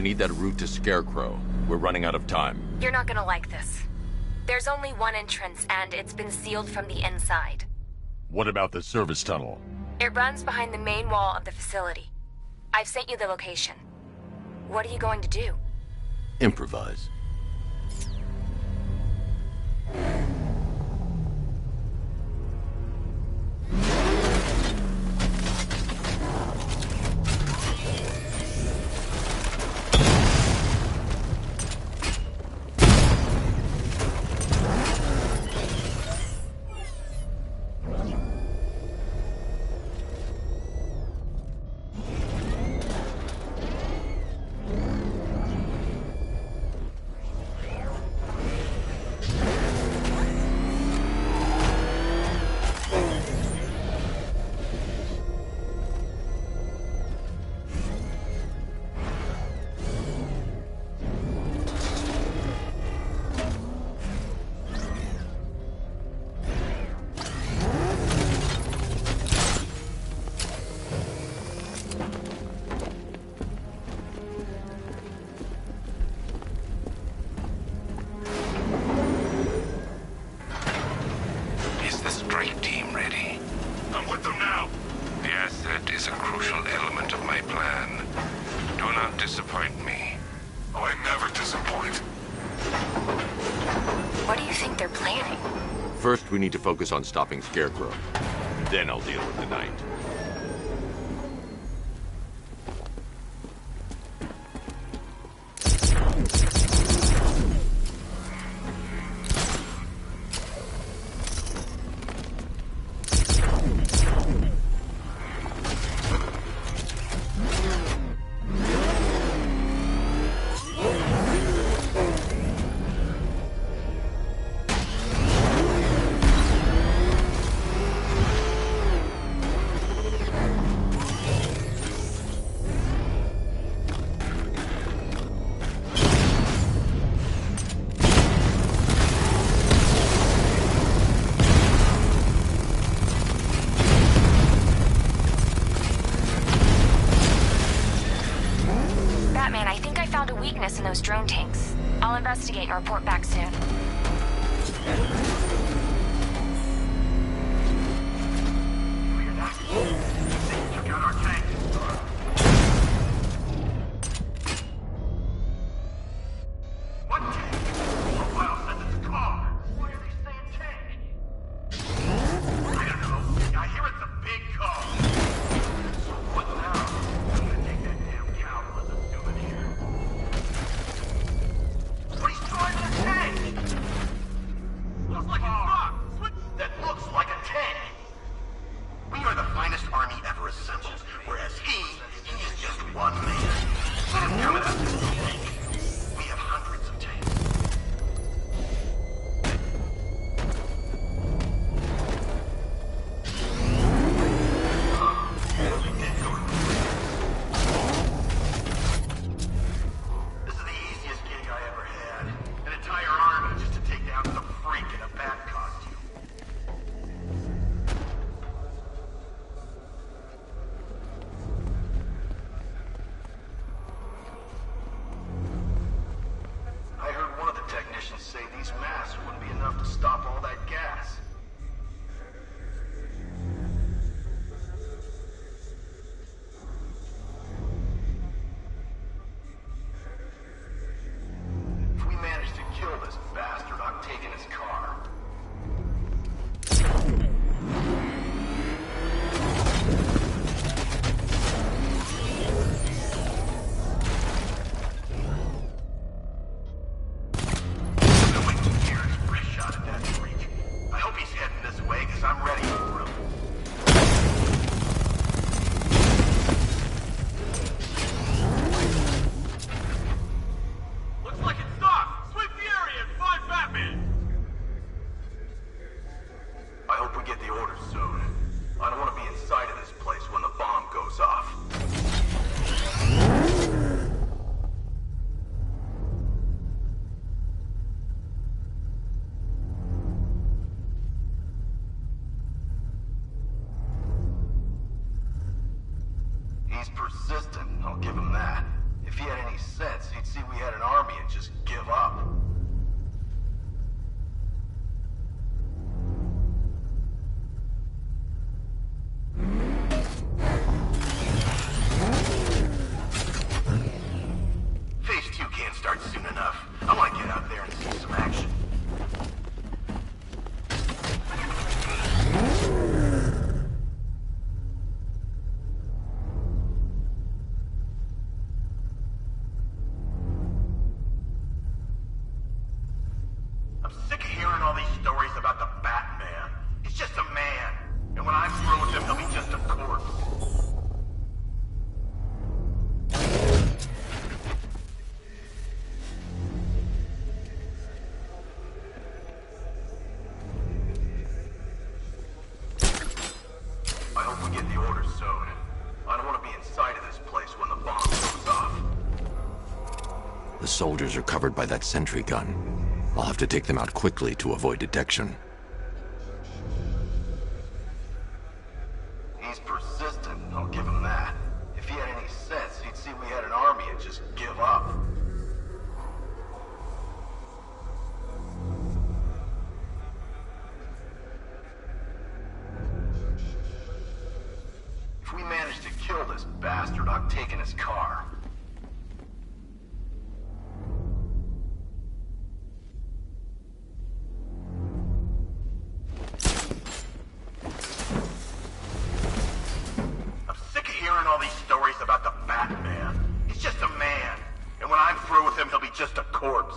need that route to Scarecrow. We're running out of time. You're not gonna like this. There's only one entrance, and it's been sealed from the inside. What about the service tunnel? It runs behind the main wall of the facility. I've sent you the location. What are you going to do? Improvise. First, we need to focus on stopping Scarecrow. Then I'll deal with the Knight. In those drone tanks. I'll investigate and report back soon. Took out our tanks. What tank? Profile says it's a car. Why are they saying tank? I don't know. I hear it's a big car. So what now? I'm gonna take that damn cow as a souvenir. But he's driving a tank! Looks like a truck! That looks like a tank! We are the finest army ever assembled, whereas he is just one man. Let him come at us. We have hundreds of tanks. This is the easiest gig I ever had. An entire army just to take down some freak in a bat costume. I heard one of the technicians say these masks wouldn't be enough to stop all that gas. If we manage to kill this bastard, I'm taking his car. Been waiting years for a shot at that freak. I hope he's heading this way, because I'm ready for him. Looks like it's stopped! Sweep the area and find Batman! I hope we get the orders soon. I don't want to be inside of this place when the bomb goes off. He's persistent, I'll give him that. If he had any sense, he'd see we had an army and just give up. Phase 2 can't start soon enough. I want to get out there and see some action. I'm sick of hearing all these stories about the Batman. He's just a man. And when I'm through with him, he'll be just a corpse. I hope we get the order soon. I don't want to be inside of this place when the bomb goes off. The soldiers are covered by that sentry gun. I'll have to take them out quickly to avoid detection. He's persistent, I'll give him that. If he had any sense, he'd see we had an army and just give up. If we manage to kill this bastard, I'm taking his car. I'm sick of hearing all these stories about the Batman. He's just a man. And when I'm through with him, he'll be just a corpse.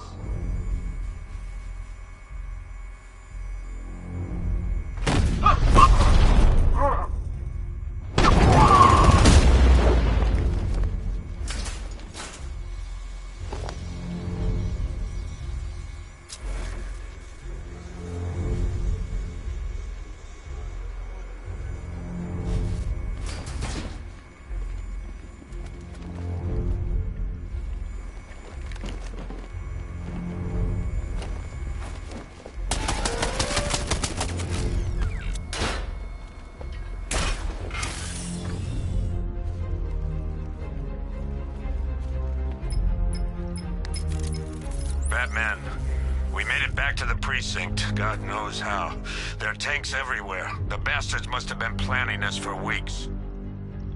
Batman, we made it back to the precinct, God knows how. There are tanks everywhere. The bastards must have been planning this for weeks.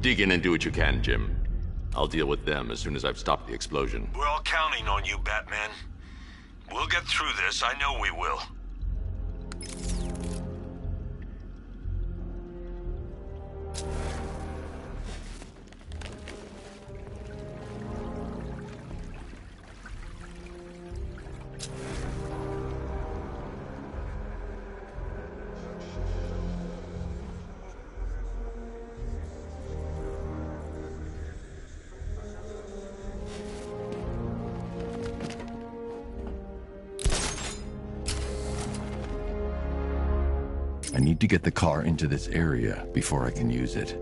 Dig in and do what you can, Jim. I'll deal with them as soon as I've stopped the explosion. We're all counting on you, Batman. We'll get through this, I know we will. I need to get the car into this area before I can use it.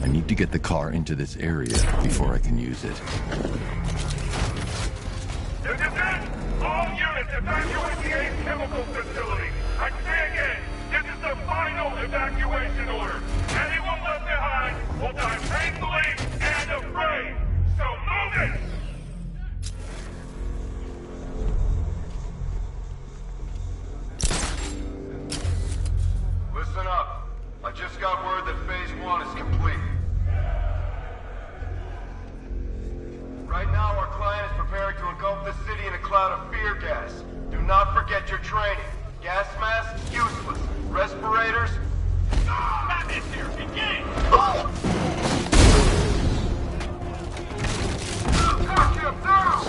I need to get the car into this area before I can use it. All units evacuate the Ace Chemical Facility. I say again, this is the final evacuation order. Anyone left behind will die painfully and afraid. So move it! Listen up. I just got word that Phase 1 is complete. Right now, our client is preparing to engulf the city in a cloud of fear gas. Do not forget your training. Gas masks, useless. Respirators... Batman's here! Engage! Attack him now!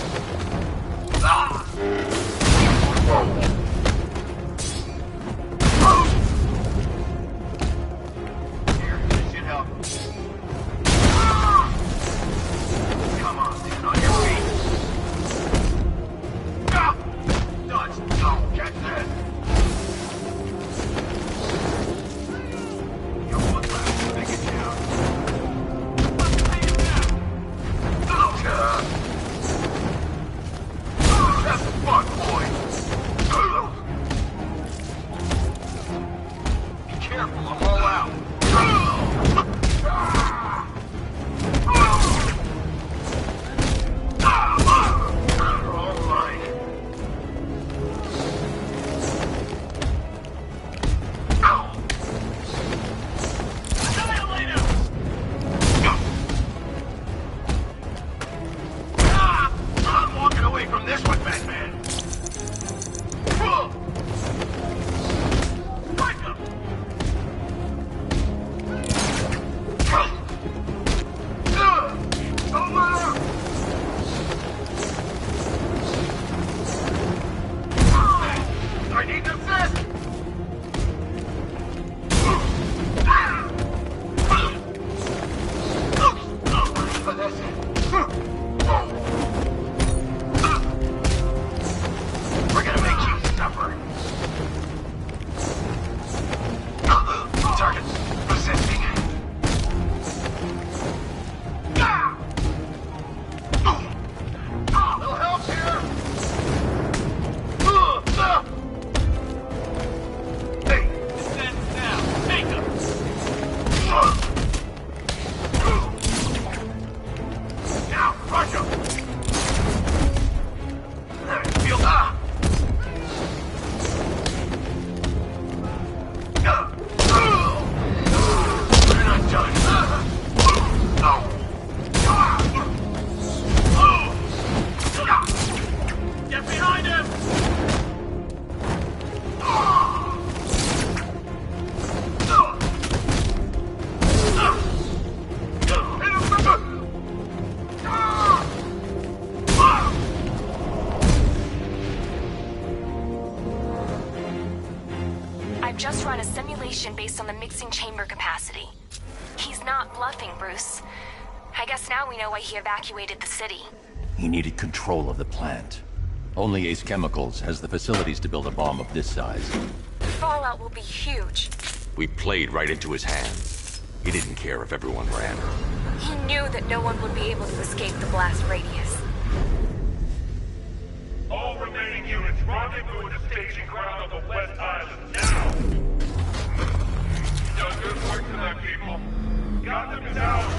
I've just run a simulation based on the mixing chamber capacity. He's not bluffing, Bruce. I guess now we know why he evacuated the city. He needed control of the plant. Only Ace Chemicals has the facilities to build a bomb of this size. The fallout will be huge. We played right into his hands. He didn't care if everyone ran. He knew that no one would be able to escape the blast radius. All remaining units rendezvous at the staging ground of the West Island now! You've done good work tonight, people. Gotham is ours!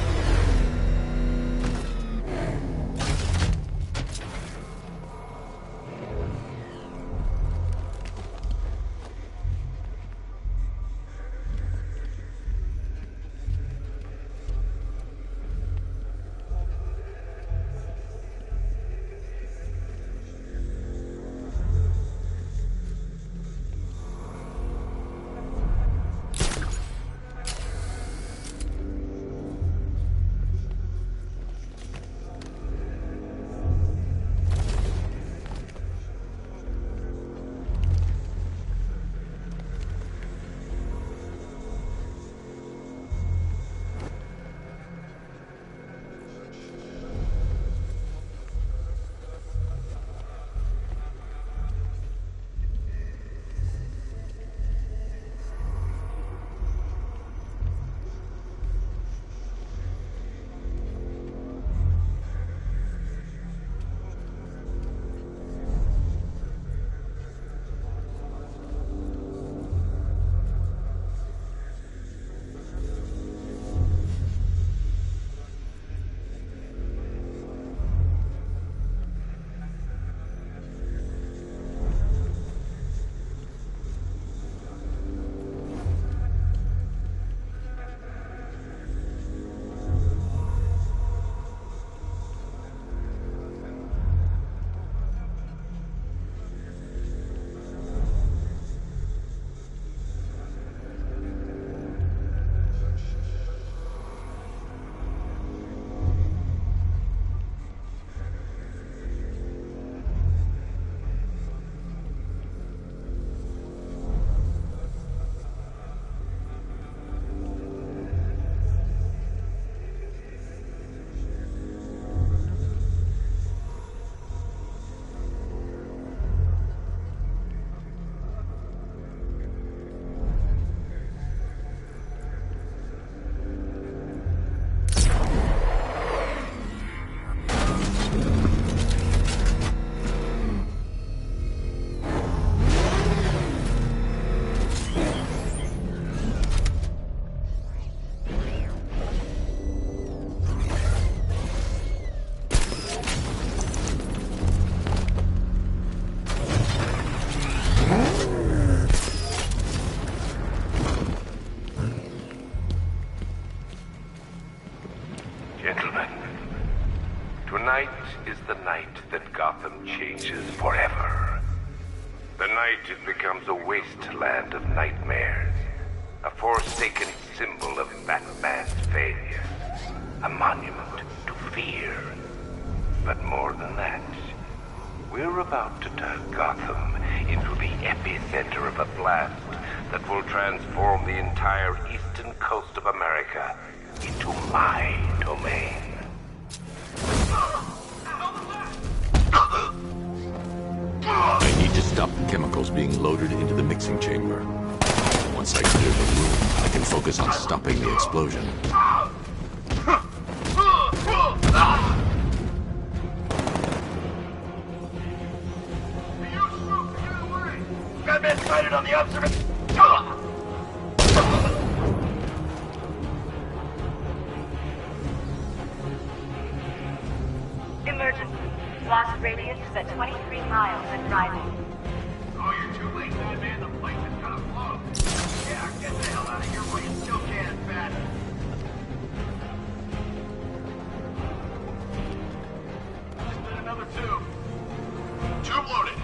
Tonight is the night that Gotham changes forever. The night it becomes a wasteland of nightmares. A forsaken symbol of Batman's failure. A monument to fear. But more than that, we're about to turn Gotham into the epicenter of a blast that will transform the entire eastern coast of America into my domain. I need to stop the chemicals being loaded into the mixing chamber. Once I clear the room, I can focus on stopping the explosion. Batman sighted on the observation. Emergency. Blast radius is at 23 miles and rising. Oh, you're too late, Batman. The place is gonna blow. Yeah, get the hell out of here while you still can, Bat. Spin another tube. Tube loaded.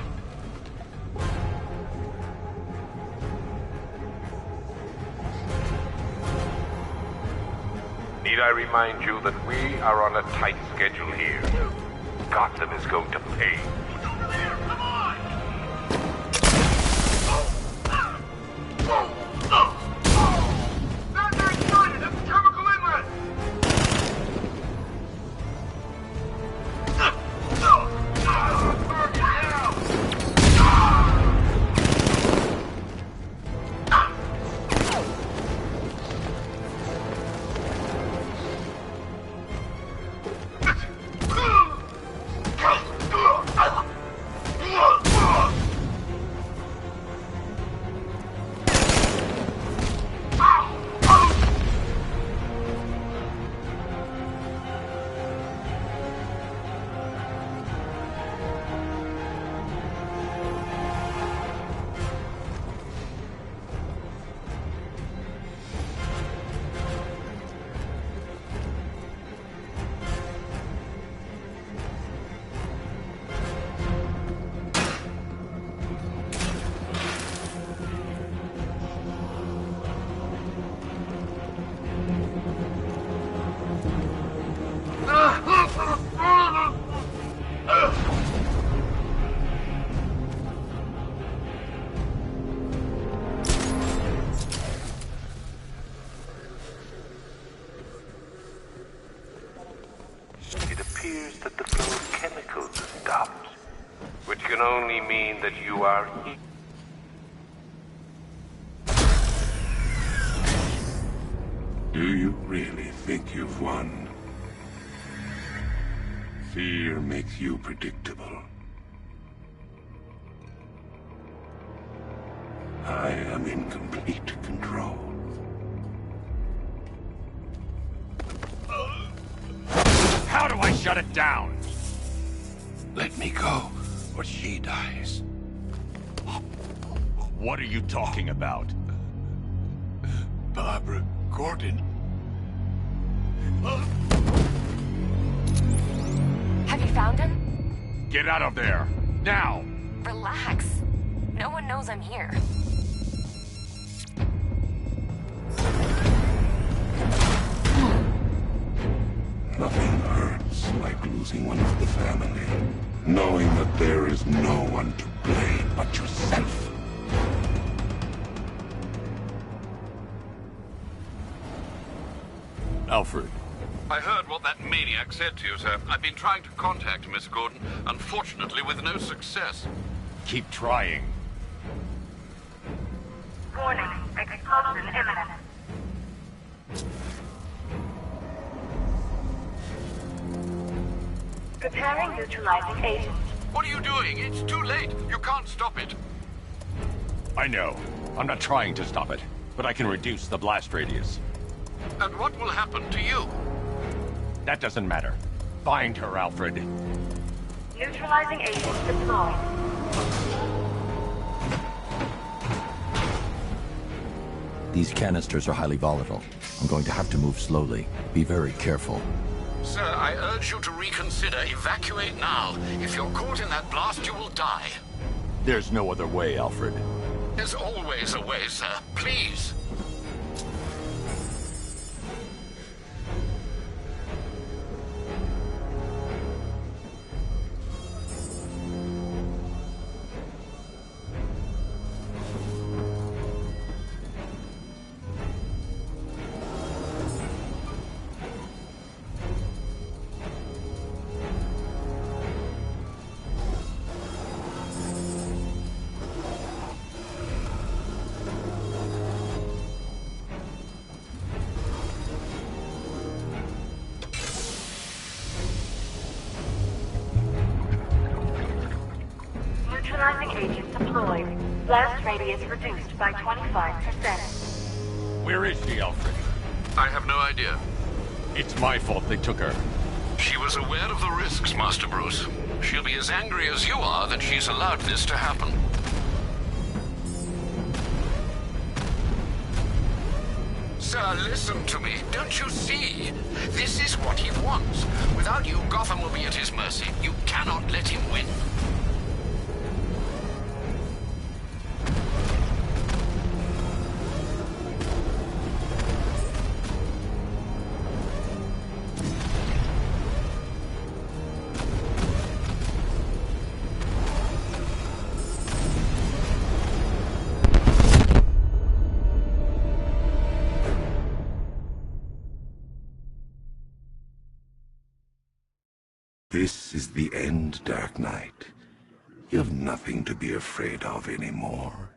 Need I remind you that we are on a tight schedule here? Gotham is going to pay. Over there, come on! Oh. only mean that you are... Do you really think you've won? Fear makes you predictable. I am in complete control. How do I shut it down? Let me go, or she dies. What are you talking about? Barbara Gordon. Have you found him? Get out of there! Now! Relax. No one knows I'm here. Nothing hurts like losing one of the family. Knowing that there is no one to blame but yourself. Alfred. I heard what that maniac said to you, sir. I've been trying to contact Miss Gordon, unfortunately with no success. Keep trying. Warning, explosion imminent. Preparing neutralizing agent. What are you doing? It's too late. You can't stop it. I know. I'm not trying to stop it, but I can reduce the blast radius. And what will happen to you? That doesn't matter. Find her, Alfred. Neutralizing agent deployed. These canisters are highly volatile. I'm going to have to move slowly. Be very careful. Sir, I urge you to reconsider. Evacuate now. If you're caught in that blast, you will die. There's no other way, Alfred. There's always a way, sir. Please. Neutralizing agent deployed. Blast radius reduced by 25%. Where is she, Alfred? I have no idea. It's my fault they took her. She was aware of the risks, Master Bruce. She'll be as angry as you are that she's allowed this to happen. Sir, listen to me. Don't you see? This is what he wants. Without you, Gotham will be at his mercy. You cannot let him win. This is the end, Dark Knight. You have nothing to be afraid of anymore.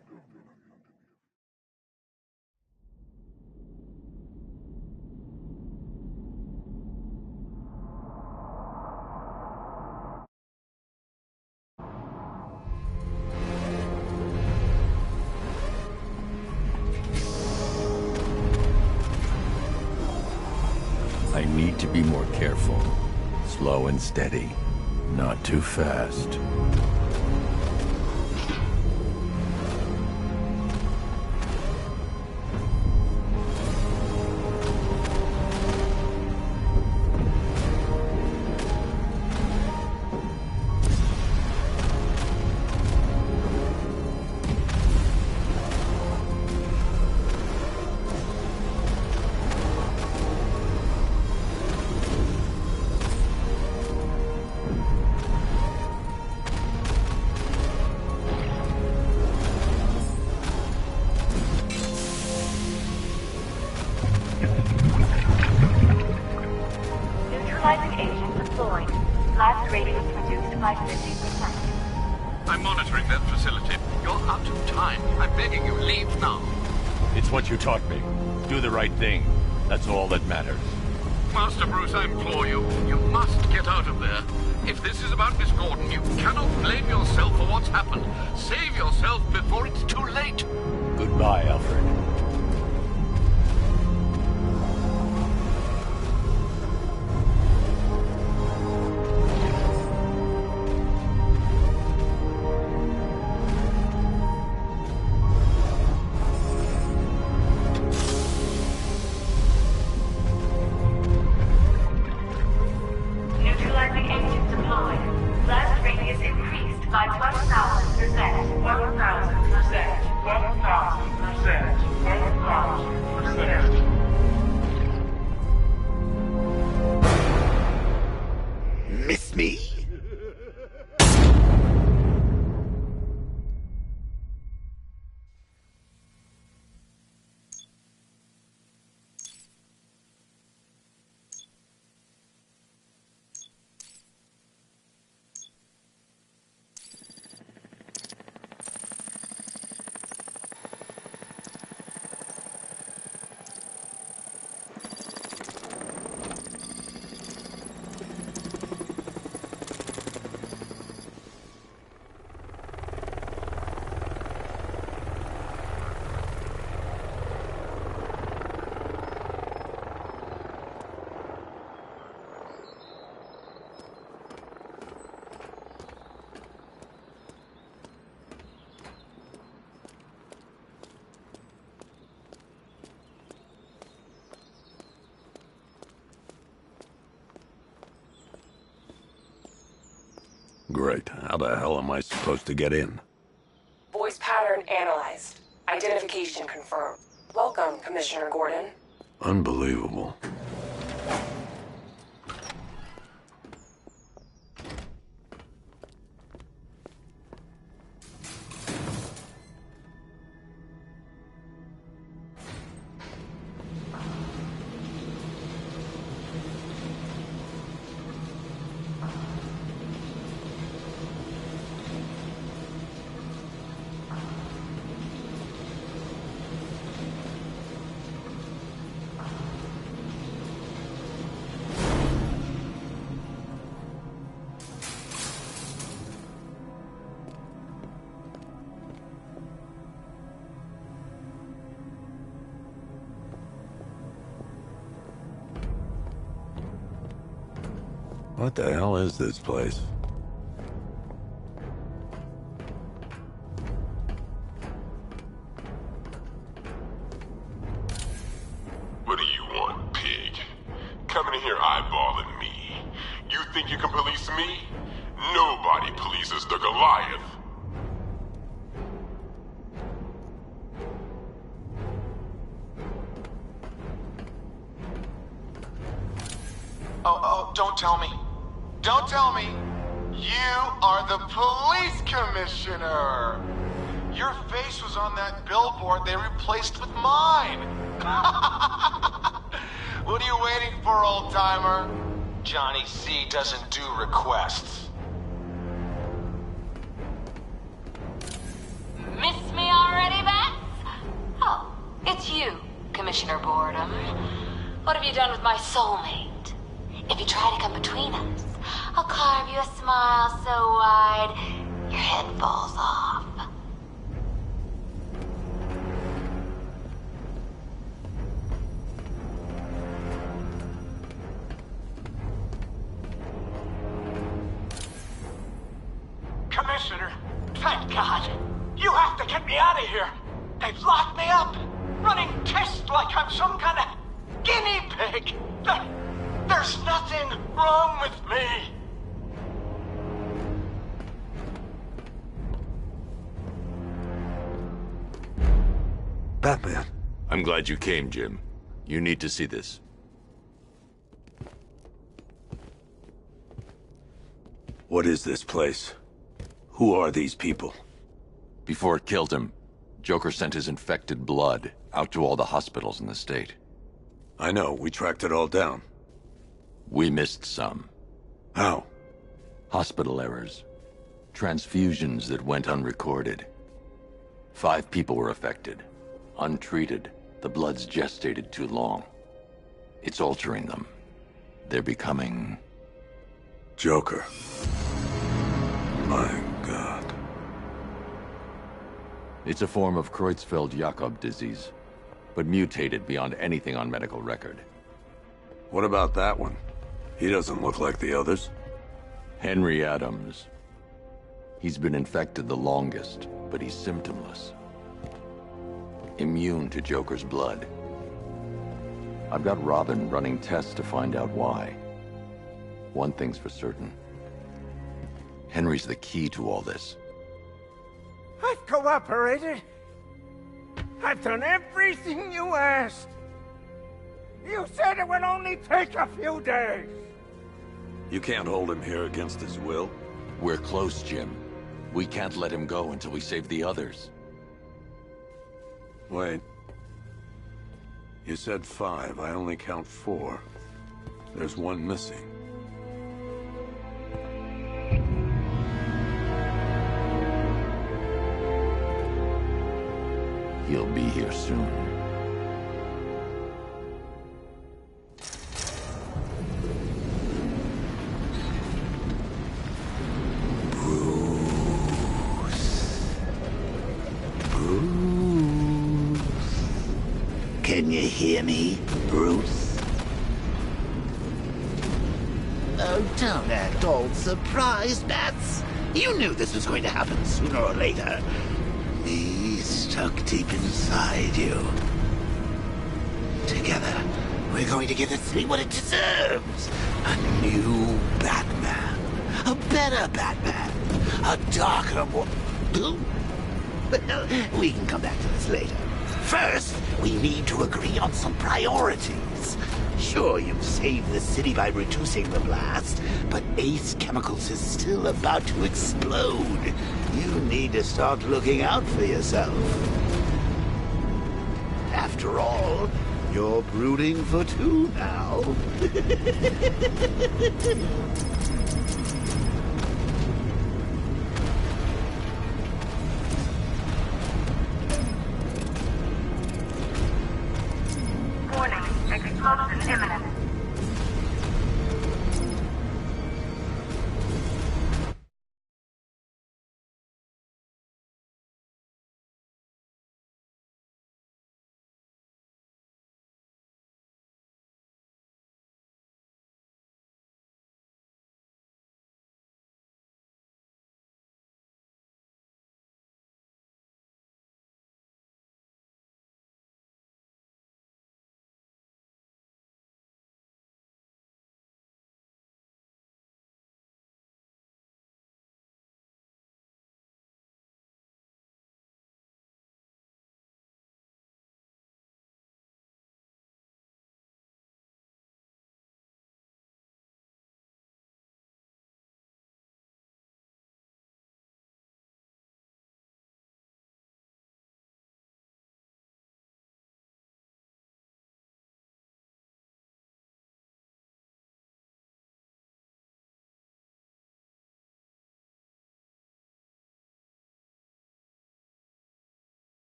I need to be more careful. Slow and steady. Not too fast. entering that facility. You're out of time. I'm begging you, leave now. It's what you taught me. Do the right thing. That's all that matters. Master Bruce, I implore you, you must get out of there. If this is about Miss Gordon, you cannot blame yourself for what's happened. Save yourself before it's too late. Goodbye, Alfred. Neutralizing agent deployed. Blast radius increased by 1,000%. 1,000%. 1,000%. 1,000%. Miss me? Great. How the hell am I supposed to get in? Voice pattern analyzed. Identification confirmed. Welcome, Commissioner Gordon. Unbelievable. What the hell is this place? What do you want, pig? Coming in here eyeballing me. You think you can police me? Nobody polices the Goliath. Oh, don't tell me. Don't tell me. You are the police commissioner. Your face was on that billboard they replaced with mine. What are you waiting for, old-timer? Johnny C doesn't do requests. Miss me already, Bats? Oh, it's you, Commissioner Boredom. What have you done with my soulmate? If you try to come between us, I'll carve you a smile so wide, your head falls off. Commissioner, thank God. You have to get me out of here. They've locked me up, running tests like I'm some kind of guinea pig. There's nothing wrong with me. Batman. I'm glad you came, Jim. You need to see this. What is this place? Who are these people? Before it killed him, Joker sent his infected blood out to all the hospitals in the state. I know, we tracked it all down. We missed some. How? Hospital errors. Transfusions that went unrecorded. 5 people were affected. Untreated, the blood's gestated too long. It's altering them. They're becoming... Joker. My God. It's a form of Creutzfeldt-Jakob disease, but mutated beyond anything on medical record. What about that one? He doesn't look like the others. Henry Adams. He's been infected the longest, but he's symptomless. Immune to Joker's blood. I've got Robin running tests to find out why. One thing's for certain. Henry's the key to all this. I've cooperated. I've done everything you asked. You said it would only take a few days. You can't hold him here against his will. We're close, Jim. We can't let him go until we save the others. Wait. You said 5. I only count 4. There's one missing. He'll be here soon. Can you hear me, Bruce? Oh, don't act all surprised, Bats. You knew this was going to happen sooner or later. He's stuck deep inside you. Together, we're going to give this city what it deserves. A new Batman. A better Batman. A darker one. Well, we can come back to this later. First, we need to agree on some priorities. Sure, you've saved the city by reducing the blast, but Ace Chemicals is still about to explode. You need to start looking out for yourself. After all, you're brooding for 2 now. Warning, explosion imminent.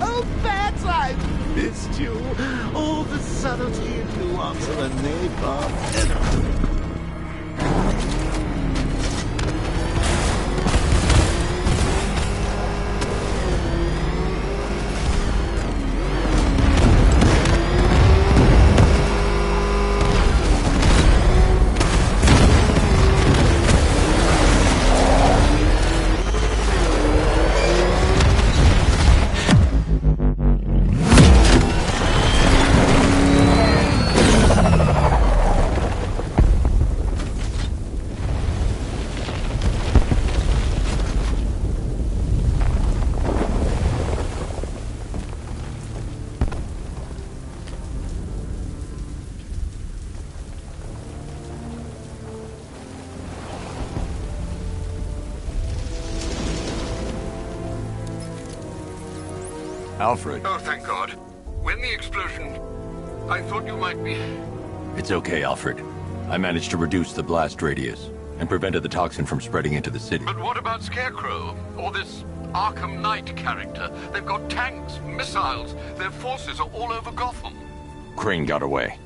Oh, Bats, I've missed you. All the subtlety and nuance of a napalm. Alfred. Oh, thank God. When the explosion... I thought you might be... It's okay, Alfred. I managed to reduce the blast radius and prevented the toxin from spreading into the city. But what about Scarecrow? Or this Arkham Knight character? They've got tanks, missiles. Their forces are all over Gotham. Crane got away.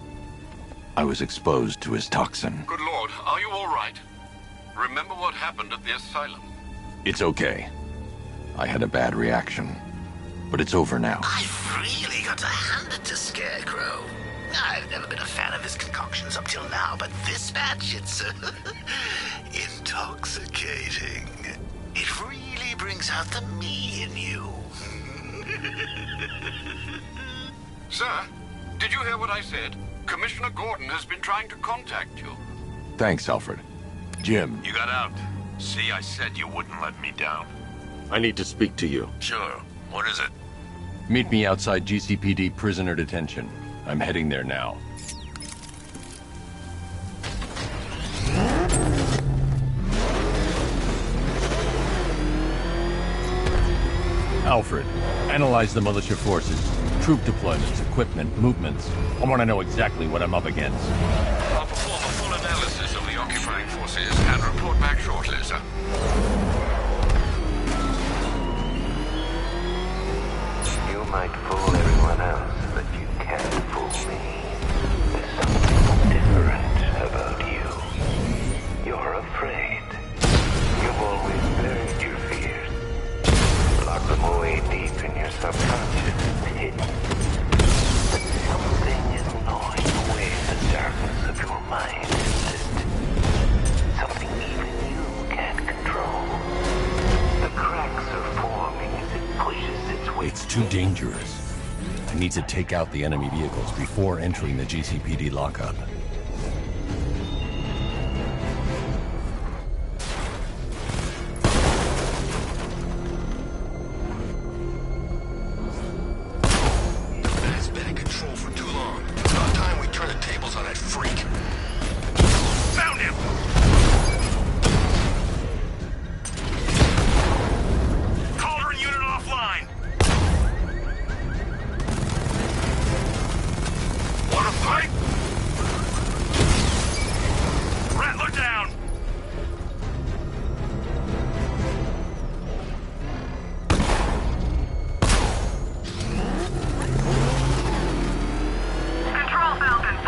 I was exposed to his toxin. Good Lord, are you all right? Remember what happened at the asylum? It's okay. I had a bad reaction. But it's over now. I've really got to hand it to Scarecrow. I've never been a fan of his concoctions up till now, but this batch, it's intoxicating. It really brings out the me in you. Sir, did you hear what I said? Commissioner Gordon has been trying to contact you. Thanks, Alfred. Jim. You got out. See, I said you wouldn't let me down. I need to speak to you. Sure. What is it? Meet me outside GCPD prisoner detention. I'm heading there now. Alfred, analyze the militia forces, troop deployments, equipment, movements. I want to know exactly what I'm up against. I'll perform a full analysis of the occupying forces and report back shortly, sir. You might fool everyone else, but you can't fool me. There's something different about you. You're afraid. You've always buried your fears. Locked them away deep in your subconscious and hidden. But something is gnawing away the darkness of your mind. Something even you can't control. The cracks are forming as it pushes its way. It's too dangerous. I need to take out the enemy vehicles before entering the GCPD lockup. It's been in control for too long. It's about time we turn the tables on that freak. Found him! Cauldron unit offline! Want to fight? Rattler down! Control Falcon 4,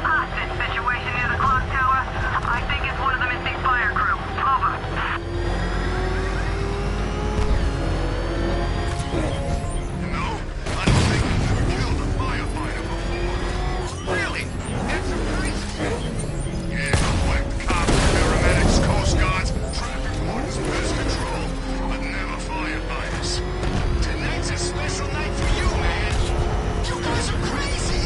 hostage situation near the clock tower. I think it's one of the missing fire crew. Over. No, I don't think we've ever killed a firefighter before. Really? That's surprising. Yeah, like cops, paramedics, coast guards, traffic wardens, pest control, but never firefighters. Tonight's a special night for you, man. You guys are crazy.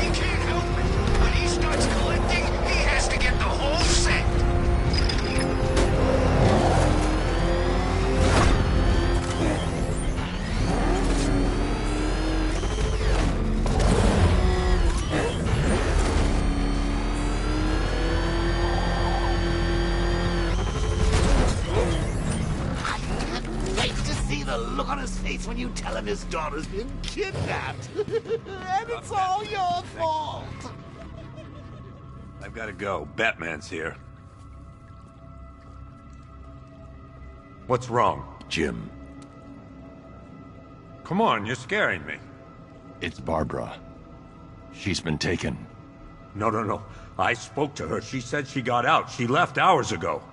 He can't help it. When he starts collecting, he has to get the whole set. Wait to see the look on his face when you tell him his daughter's been kidnapped. And it's all your fault. I've got to go. Batman's here. What's wrong? Jim. Come on, you're scaring me. It's Barbara. She's been taken. No. I spoke to her. She said she got out. She left hours ago.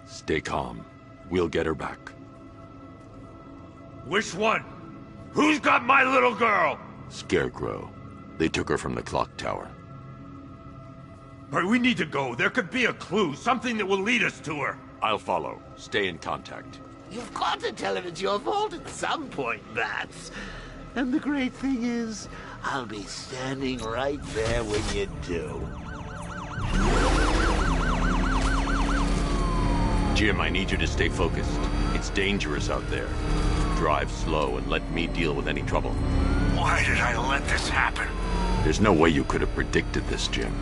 Stay calm. We'll get her back. Which one? Who's got my little girl? Scarecrow. They took her from the clock tower. All right, we need to go. There could be a clue, something that will lead us to her. I'll follow. Stay in contact. You've got to tell him it's your fault at some point, Bats. And the great thing is, I'll be standing right there when you do. Jim, I need you to stay focused. It's dangerous out there. Drive slow and let me deal with any trouble. Why did I let this happen? There's no way you could have predicted this, Jim.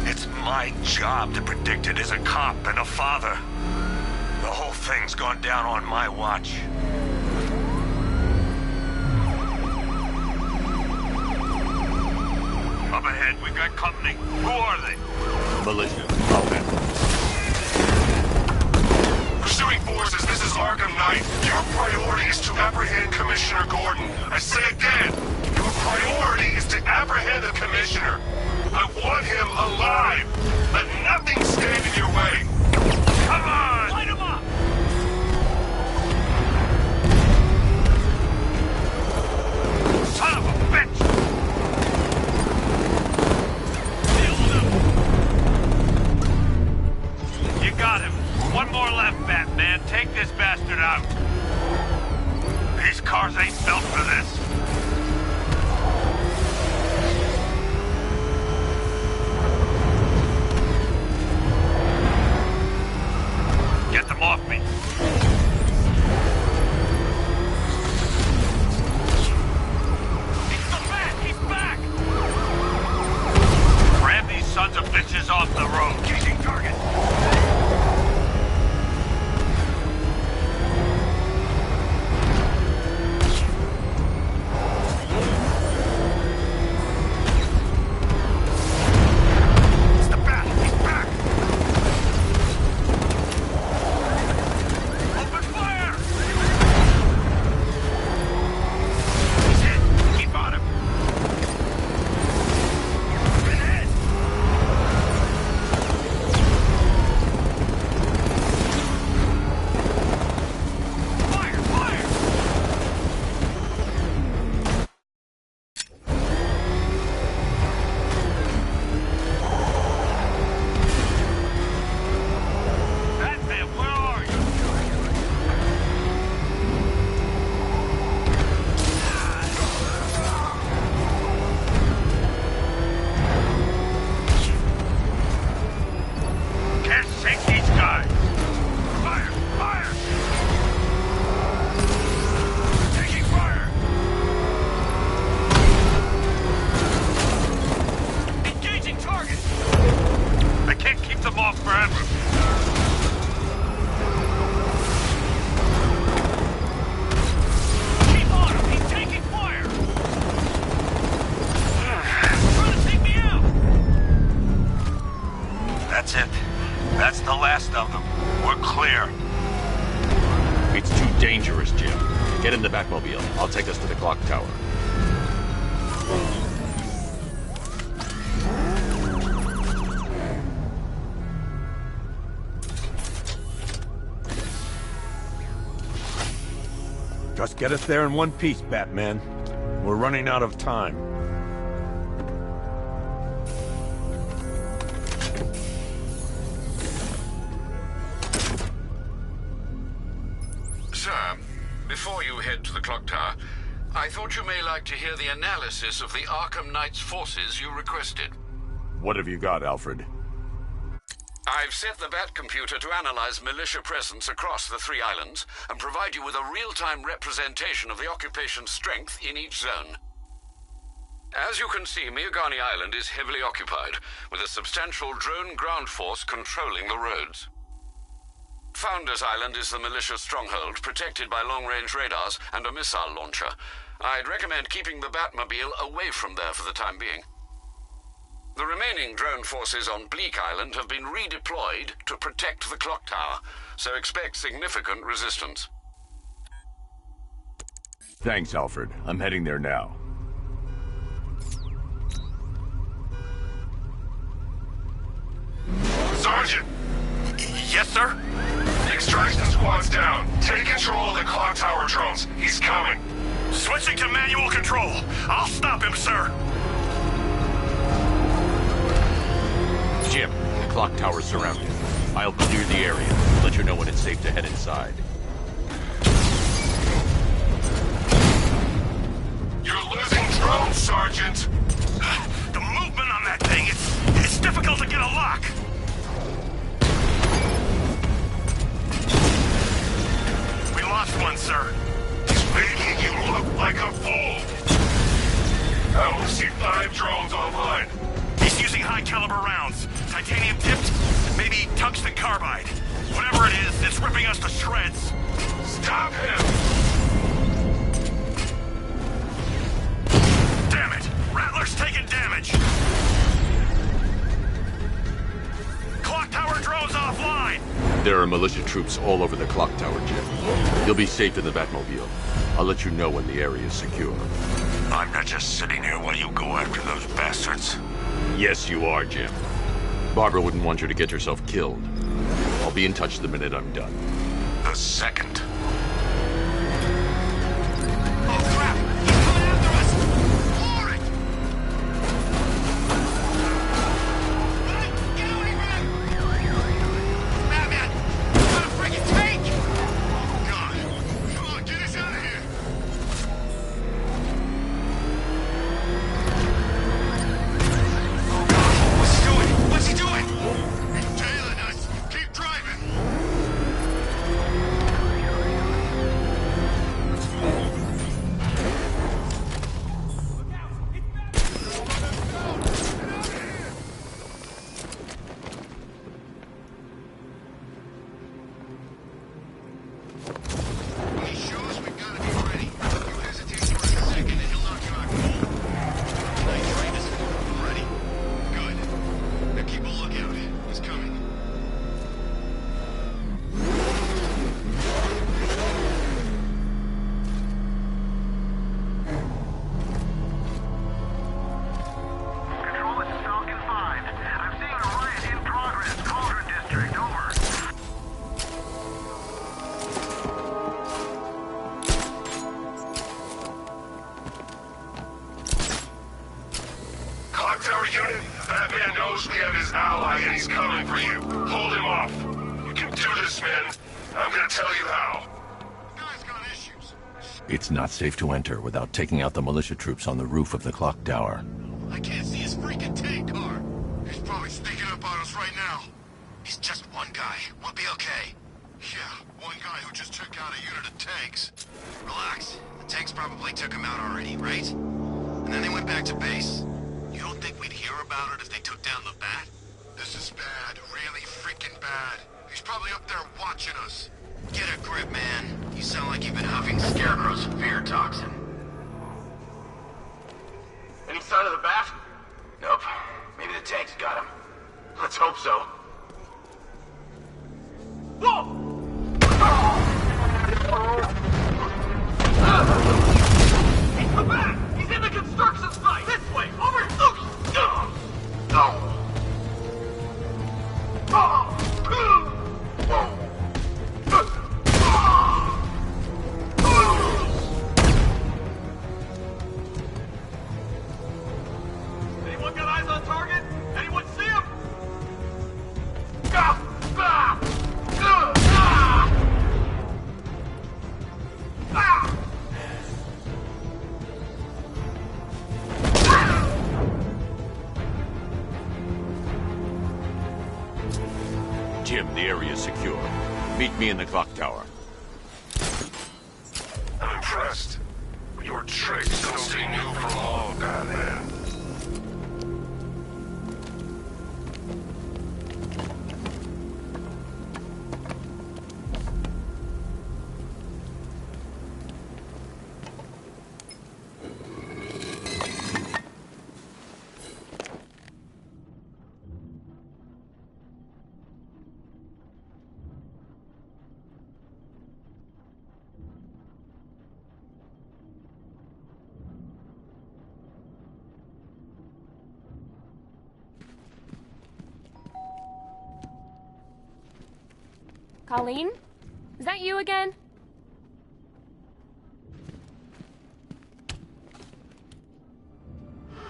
It's my job to predict it as a cop and a father. The whole thing's gone down on my watch. Up ahead, we've got company. Who are they? Militia. I'll handle it. Pursuing forces, this is Arkham Knight. Your priority is to apprehend Commissioner Gordon. I say again, your priority is to apprehend the Commissioner. I want him alive. Let nothing stand in your way. Come on! Light him up! Son of a bitch! You got him. One more left, Batman. Take this bastard out. These cars ain't built for this. Get them off me. He's the Bat! He's back! Grab these sons of bitches off the road. Engaging target. That's the last of them. We're clear. It's too dangerous, Jim. Get in the Batmobile. I'll take us to the clock tower. Just get us there in one piece, Batman. We're running out of time. Sir, before you head to the clock tower, I thought you may like to hear the analysis of the Arkham Knight's forces you requested. What have you got, Alfred? I've set the Bat computer to analyze militia presence across the 3 islands and provide you with a real-time representation of the occupation's strength in each zone. As you can see, Miagani Island is heavily occupied, with a substantial drone ground force controlling the roads. Founders Island is the militia stronghold, protected by long-range radars and a missile launcher. I'd recommend keeping the Batmobile away from there for the time being. The remaining drone forces on Bleak Island have been redeployed to protect the clock tower, so expect significant resistance. Thanks, Alfred. I'm heading there now. Sergeant! Yes, sir? The extraction squad's down. Take control of the clock tower drones. He's coming. Switching to manual control. I'll stop him, sir. Jim, the clock tower's surrounded. I'll clear the area. Let you know when it's safe to head inside. You're losing drones, Sergeant! The movement on that thing, it's difficult to get a lock. We lost one, sir. He's making you look like a fool! I only see 5 drones online. He's using high-caliber rounds. Titanium tipped, maybe tungsten carbide. Whatever it is, it's ripping us to shreds. Stop him! Damn it! Rattler's taking damage! Clock tower drones offline! There are militia troops all over the clock tower, Jim. You'll be safe in the Batmobile. I'll let you know when the area is secure. I'm not just sitting here while you go after those bastards. Yes, you are, Jim. Barbara wouldn't want you to get yourself killed. I'll be in touch the minute I'm done. The second. Oh, crap! He's coming after us! Warren! Get away from him! Batman! He's got a friggin' tank! Oh, God. Come on, get us out of here! What's he doing? He's tailing us. Keep driving. He shows we've got to be ready. You hesitate for a second and he'll knock you out cold. I trained us for it already. Good. Now keep a lookout. He's coming. Control, it's Falcon 5. I'm seeing a riot in progress. Cauldron District, over. Clock tower unit, Batman knows we have his ally and he's coming for you. Hold him off. You can do this, man. I'm gonna tell you how. Guy's got issues. It's not safe to enter without taking out the militia troops on the roof of the clock tower. I can't see his freaking tank car. He's probably sneaking up on us right now. He's just one guy. We'll be okay. Yeah, one guy who just took out a unit of tanks. Relax. The tanks probably took him out already, right? And then they went back to base. You don't think we'd hear about it if they took down the Bat? This is bad, really freaking bad. He's probably up there watching us. Get a grip, man. You sound like you've been huffing Scarecrow's fear toxin. Any sign of the bat? Nope. Maybe the tank's got him. Let's hope so. Whoa! He's come back! He's in the construction site! This way! Over! Anyone got eyes on target? Anyone see him? Jim, the area is secure. Meet me in the clock tower. I'm impressed. Your tricks don't stay new for long, Batman. Colleen? Is that you again?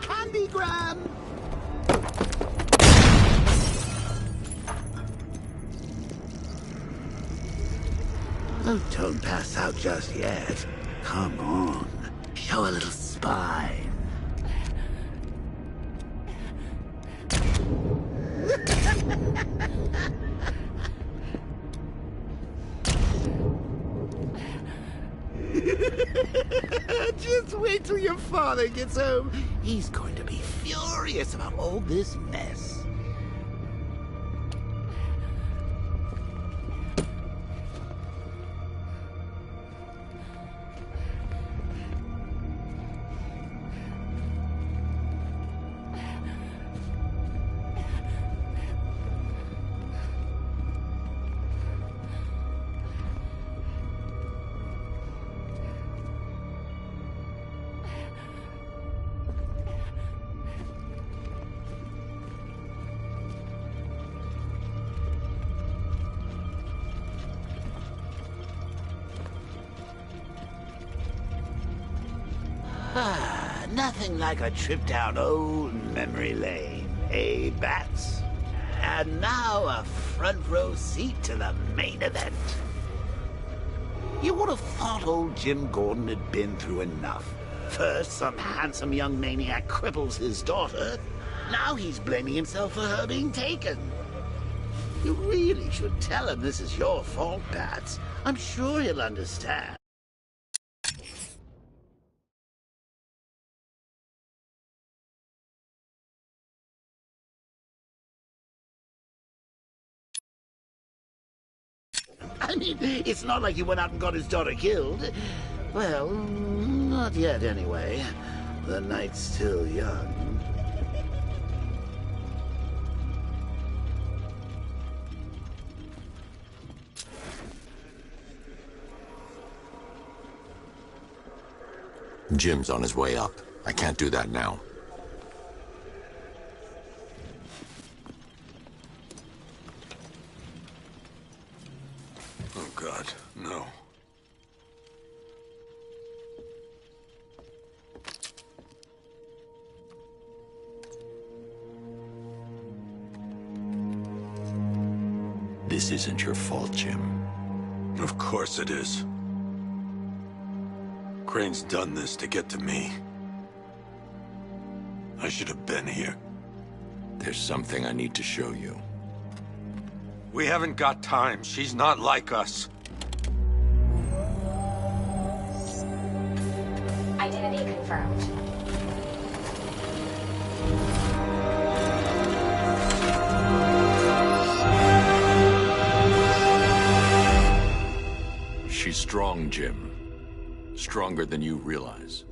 Candygram! Oh, don't pass out just yet. Come on. Show a little spine. Just wait till your father gets home. He's going to be furious about all this mess. Nothing like a trip down old memory lane, eh, Bats? And now a front row seat to the main event. You would have thought old Jim Gordon had been through enough. First, some handsome young maniac cripples his daughter. Now he's blaming himself for her being taken. You really should tell him this is your fault, Bats. I'm sure he'll understand. I mean, it's not like he went out and got his daughter killed. Well, not yet anyway. The night's still young. Jim's on his way up. I can't do that now. Oh, God, no. This isn't your fault, Jim. Of course it is. Crane's done this to get to me. I should have been here. There's something I need to show you. We haven't got time. She's not like us. Identity confirmed. She's strong, Jim. Stronger than you realize.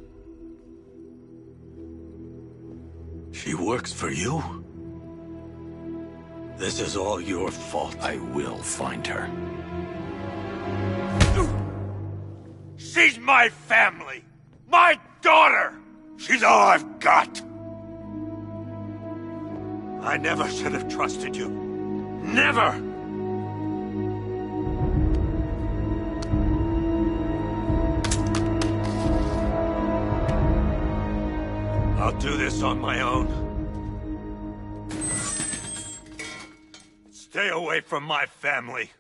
She works for you? This is all your fault. I will find her. She's my family! My daughter! She's all I've got! I never should have trusted you. Never! I'll do this on my own. Stay away from my family.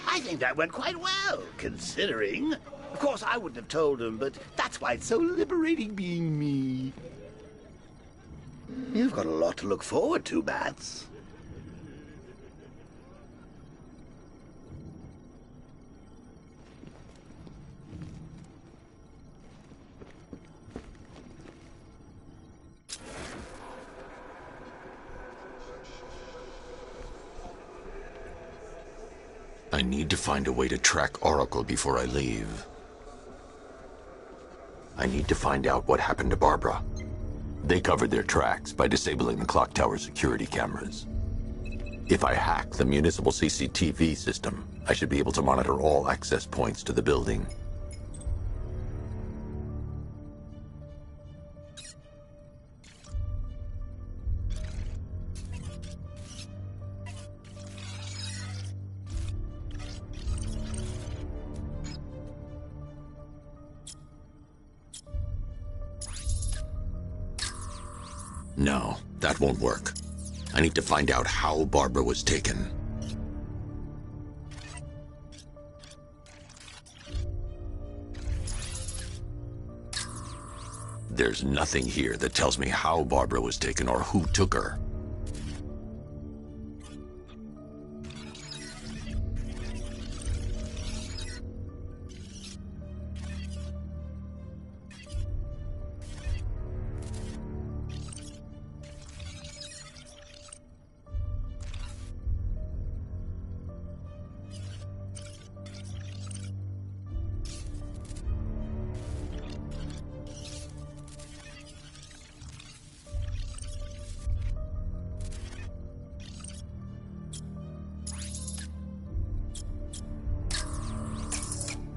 I think that went quite well, considering. Of course, I wouldn't have told him, but that's why it's so liberating being me. You've got a lot to look forward to, Bats. I need to find a way to track Oracle before I leave. I need to find out what happened to Barbara. They covered their tracks by disabling the clock tower security cameras. If I hack the municipal CCTV system, I should be able to monitor all access points to the building. No, that won't work. I need to find out how Barbara was taken. There's nothing here that tells me how Barbara was taken or who took her.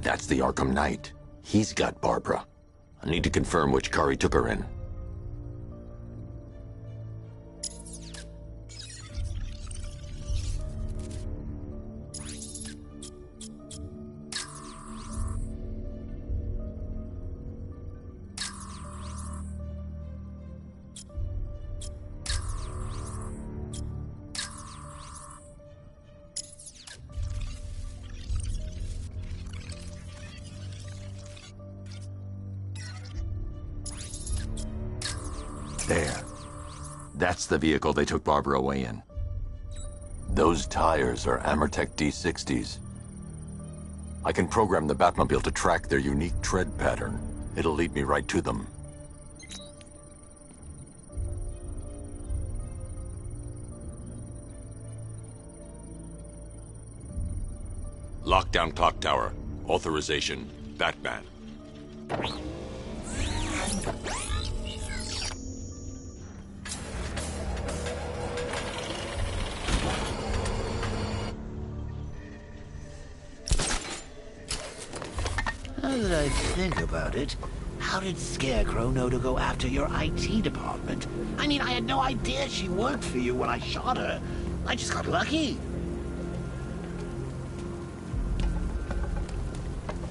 That's the Arkham Knight. He's got Barbara. I need to confirm which car he took her in. There. That's the vehicle they took Barbara away in. Those tires are Amertech D60s. I can program the Batmobile to track their unique tread pattern. It'll lead me right to them. Lockdown clock tower. Authorization, Batman. Now that I think about it, how did Scarecrow know to go after your IT department? I mean, I had no idea she worked for you when I shot her. I just got lucky.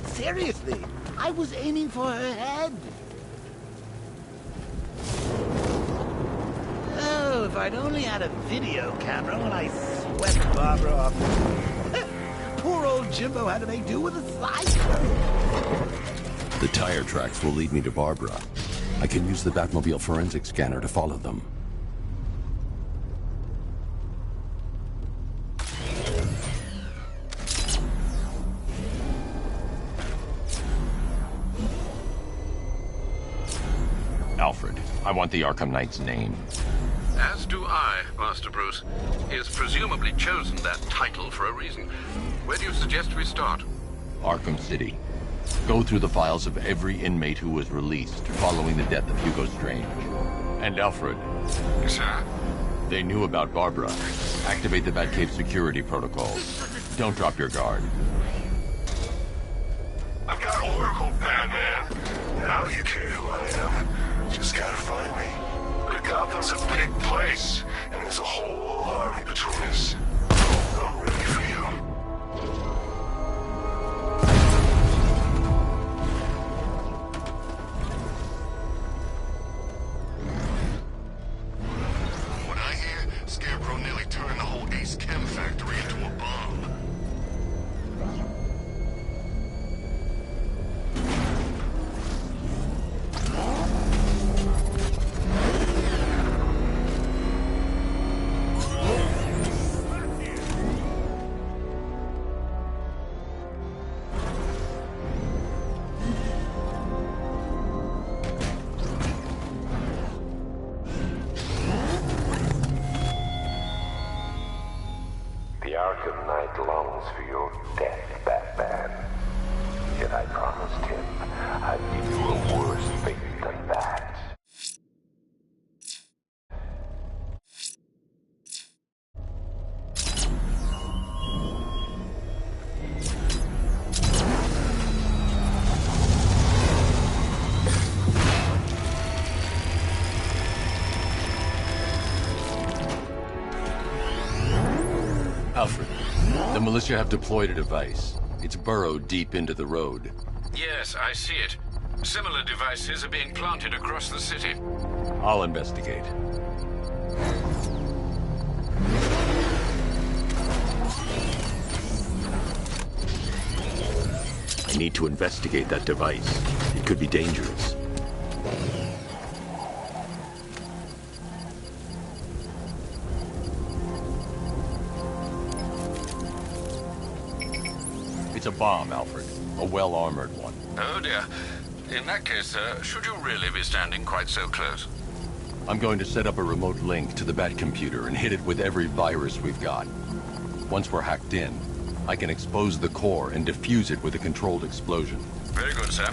Seriously, I was aiming for her head. Oh, if I'd only had a video camera when I swept Barbara off. Poor old Jimbo had to make do with a cycle. The tire tracks will lead me to Barbara. I can use the Batmobile forensic scanner to follow them. Alfred, I want the Arkham Knight's name. As do I, Master Bruce. He has presumably chosen that title for a reason. Where do you suggest we start? Arkham City. Go through the files of every inmate who was released following the death of Hugo Strange. And Alfred. Sir? They knew about Barbara. Activate the Batcave security protocols. Don't drop your guard. I've got Oracle, Batman. Now you care who I am. Just gotta find me. But Gotham's a big place, and there's a whole army between us. I'm ready for you. What I hear, Scarecrow nearly turned the whole Ace Chem factory into a bomb. The Arkham Knight longs for your death, Batman. Yet I promised him I'd give you a worse fate than that. militia have deployed a device. It's burrowed deep into the road. Yes, I see it. Similar devices are being planted across the city. I'll investigate. I need to investigate that device. It could be dangerous. It's a bomb, Alfred. A well-armored one. Oh dear. In that case, should you really be standing quite so close? I'm going to set up a remote link to the Bat computer and hit it with every virus we've got. Once we're hacked in, I can expose the core and defuse it with a controlled explosion. Very good, sir.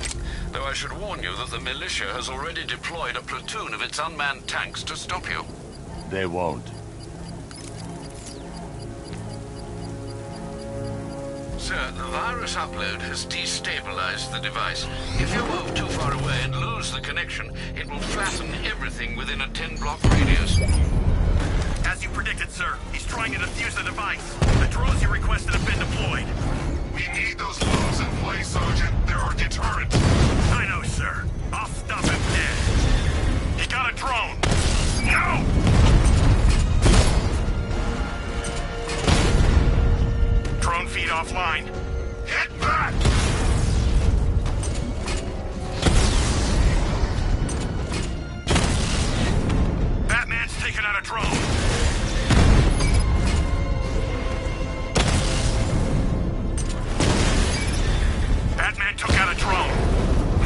Though I should warn you that the militia has already deployed a platoon of its unmanned tanks to stop you. They won't. Sir, the virus upload has destabilized the device. If you move too far away and lose the connection, it will flatten everything within a 10-block radius. As you predicted, sir, he's trying to defuse the device. The drones you requested have been deployed. We need those laws in place, Sergeant. They're our deterrent. I know, sir. I'll stop him dead. He got a drone. No! Drone feed offline. Get back! Batman's taken out a drone. Batman took out a drone.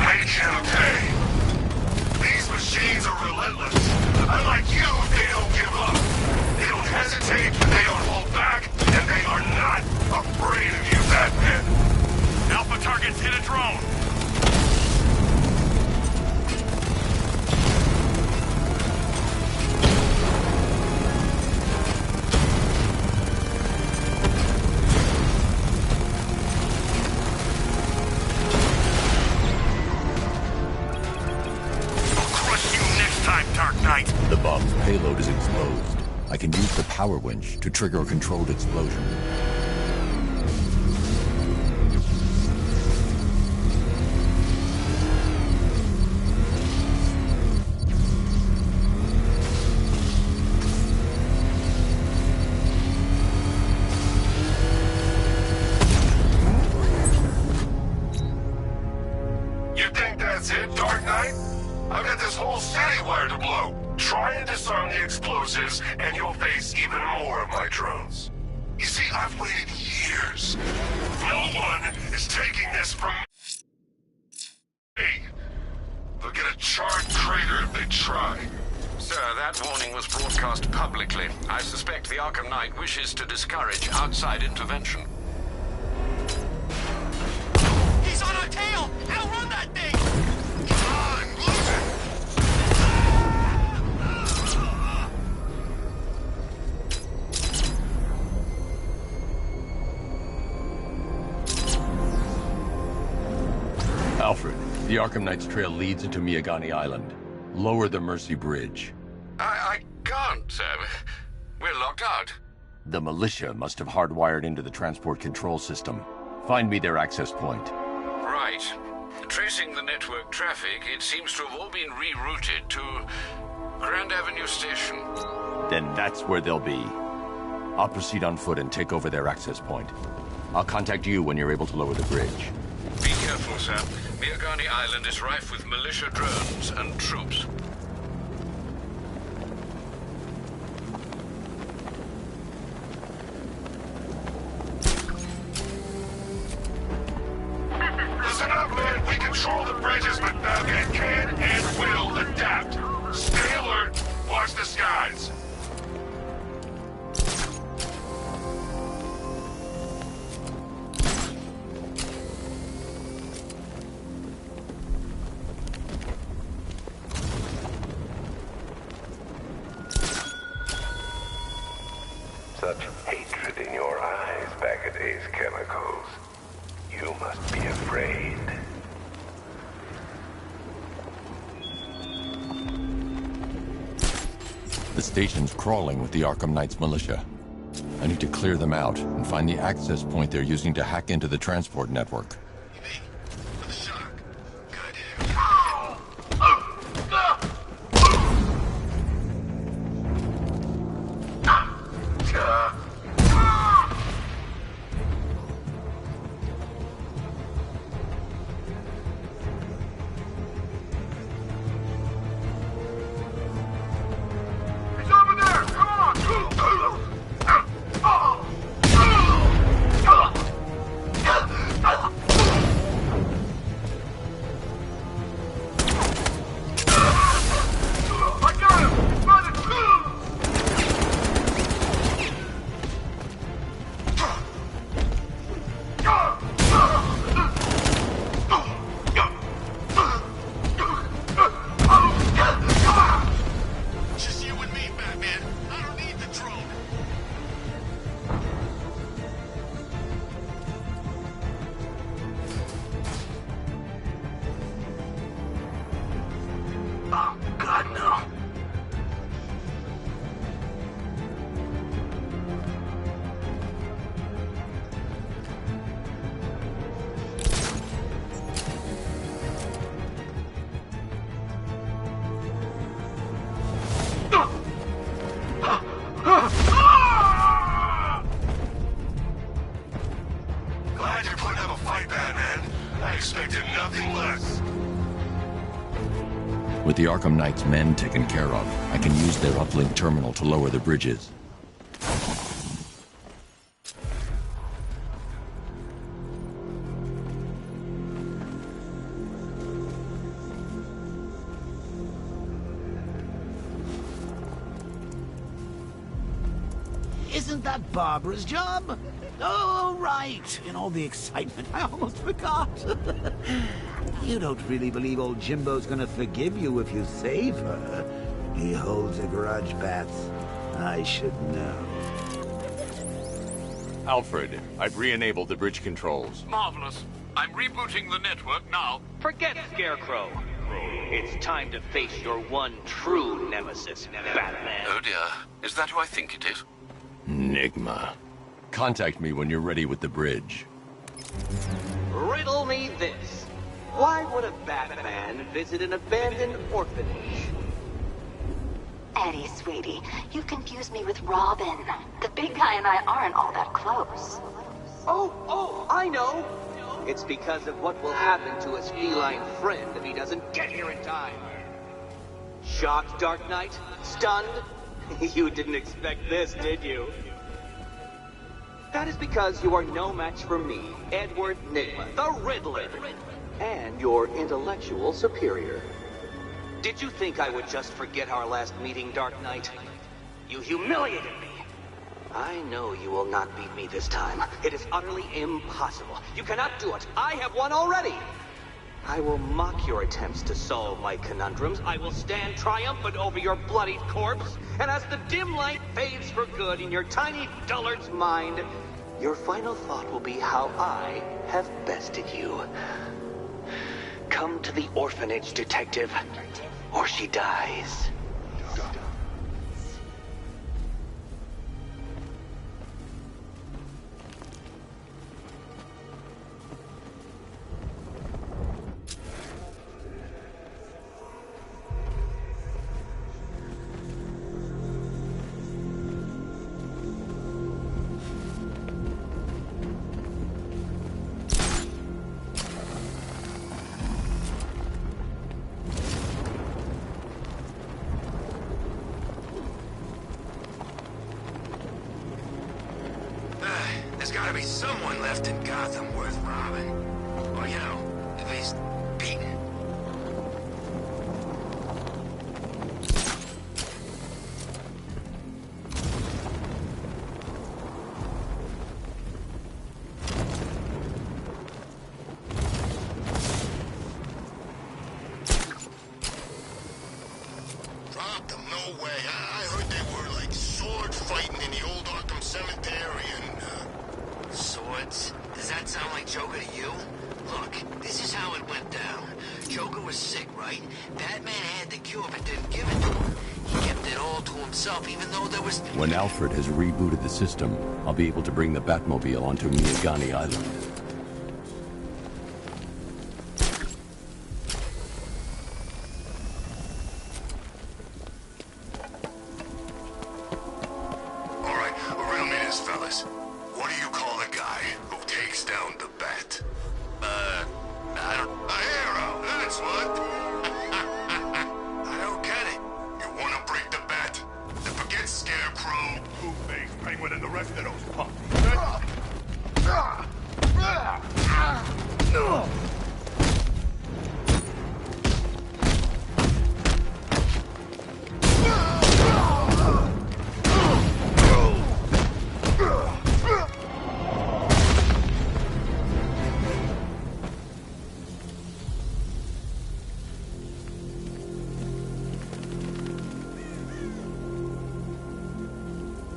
Make him pay. These machines are relentless. Unlike you, they don't give up. They don't hesitate, they don't hold back, and they are not afraid of you, Batman. Alpha targets hit a drone. The bomb's payload is exposed. I can use the power winch to trigger a controlled explosion. You think that's it, Dark Knight? I've got this whole city wired to blow. Try and disarm the explosives, and you'll face even more of my drones. You see, I've waited years. No one is taking this from me. They'll get a charred crater if they try. Sir, that warning was broadcast publicly. I suspect the Arkham Knight wishes to discourage outside intervention. He's on our tail! Outrun that thing! Come on, lose it! Alfred, the Arkham Knight's trail leads into Miagani Island. Lower the Mercy Bridge. I can't, sir. We're locked out. The militia must have hardwired into the transport control system. Find me their access point. Right. Tracing the network traffic, it seems to have all been rerouted to Grand Avenue Station. Then that's where they'll be. I'll proceed on foot and take over their access point. I'll contact you when you're able to lower the bridge. Be careful, sir. Miagani Island is rife with militia drones and troops. Listen up, man. We control the bridges, but Batman can and will adapt. Stay alert. Watch the skies. Such hatred in your eyes, Bagaday's chemicals. You must be afraid. The station's crawling with the Arkham Knight's militia. I need to clear them out and find the access point they're using to hack into the transport network. Glad you're putting up a fight, Batman. I expected nothing less. With the Arkham Knight's men taken care of, I can use their uplink terminal to lower the bridges. Isn't that Barbara's job? Oh, right. In all the excitement, I almost forgot. You don't really believe old Jimbo's gonna forgive you if you save her. He holds a grudge, Bats. I should know. Alfred, I've re-enabled the bridge controls. Marvelous. I'm rebooting the network now. Forget Scarecrow. It's time to face your one true nemesis, Batman. Oh dear. Is that who I think it is? Enigma. Contact me when you're ready with the bridge. Riddle me this. Why would a Batman visit an abandoned orphanage? Eddie, sweetie, you confused me with Robin. The big guy and I aren't all that close. Oh, I know. It's because of what will happen to his feline friend if he doesn't get here in time. Shocked, Dark Knight? Stunned? You didn't expect this, did you? That is because you are no match for me, Edward Nygma, the Riddler, and your intellectual superior. Did you think I would just forget our last meeting, Dark Knight? You humiliated me. I know you will not beat me this time. It is utterly impossible. You cannot do it. I have won already. I will mock your attempts to solve my conundrums. I will stand triumphant over your bloodied corpse. And as the dim light fades for good in your tiny dullard's mind, your final thought will be how I have bested you. Come to the orphanage, detective, or she dies. There's gotta be someone left in Gotham worth robbing. Or, you know, at least beating. Dropped them? No way. I heard they were like sword fighting in the old Arkham Cemetery and, Swords? Does that sound like Joker to you? Look, this is how it went down. Joker was sick, right? Batman had the cure but didn't give it to him. He kept it all to himself, even though there was... When Alfred has rebooted the system, I'll be able to bring the Batmobile onto Miyagani Island. Alright, riddle me this, fellas. What do you call a guy who takes down the Bat? I don't... A hero, that's what. I don't get it. You wanna break the Bat? Then forget Scarecrow. Two-Face, Penguin, and the rest of those punks.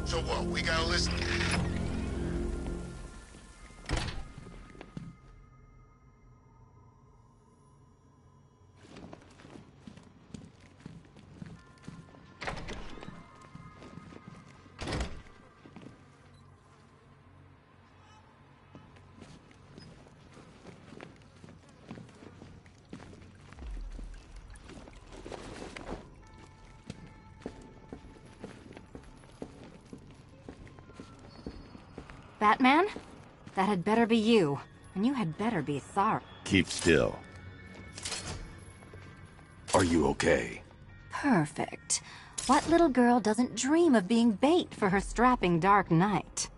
So what, we gotta listen? Batman? That had better be you. And you had better be sorry. Keep still. Are you okay? Perfect. What little girl doesn't dream of being bait for her strapping Dark Knight?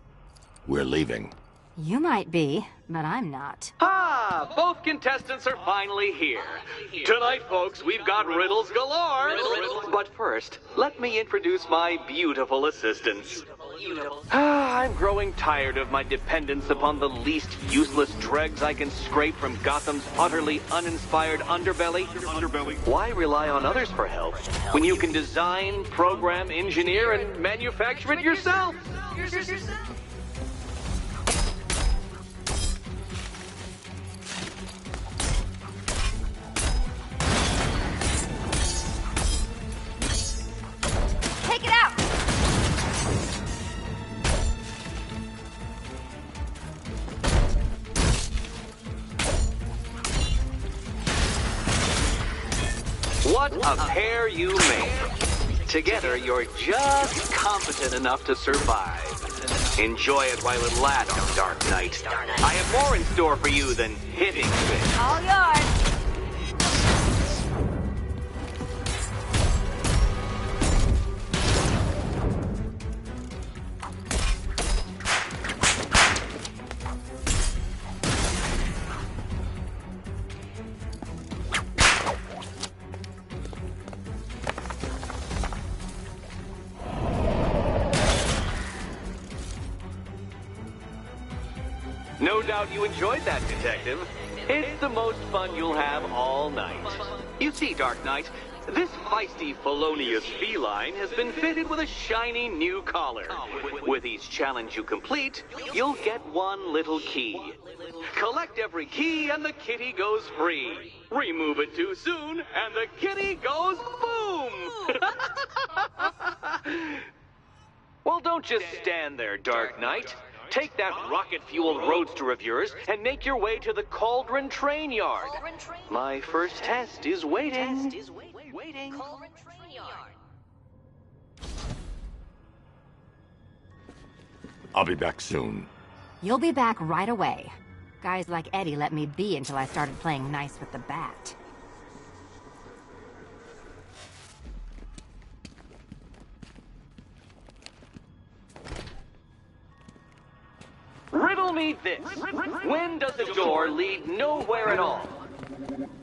We're leaving. You might be, but I'm not. Ah, both contestants are finally here. Tonight, folks, we've got riddles galore. But first, let me introduce my beautiful assistants. I'm growing tired of my dependence upon the least useless dregs I can scrape from Gotham's utterly uninspired underbelly. Why rely on others for help when you can design, program, engineer, and manufacture it yourself? Take it out! What a pair you make. Together, you're just competent enough to survive. Enjoy it while it lasts, Dark Knight. I have more in store for you than hitting things. All yours. No doubt you enjoyed that, Detective. It's the most fun you'll have all night. You see, Dark Knight, this feisty, felonious feline has been fitted with a shiny new collar. With each challenge you complete, you'll get one little key. Collect every key and the kitty goes free. Remove it too soon and the kitty goes boom! Well, don't just stand there, Dark Knight. Take that rocket-fueled roadster of yours and make your way to the Cauldron Train Yard. My first test is waiting. I'll be back soon. You'll be back right away. Guys like Eddie let me be until I started playing nice with the Bat. Riddle me this. When does a door lead nowhere at all?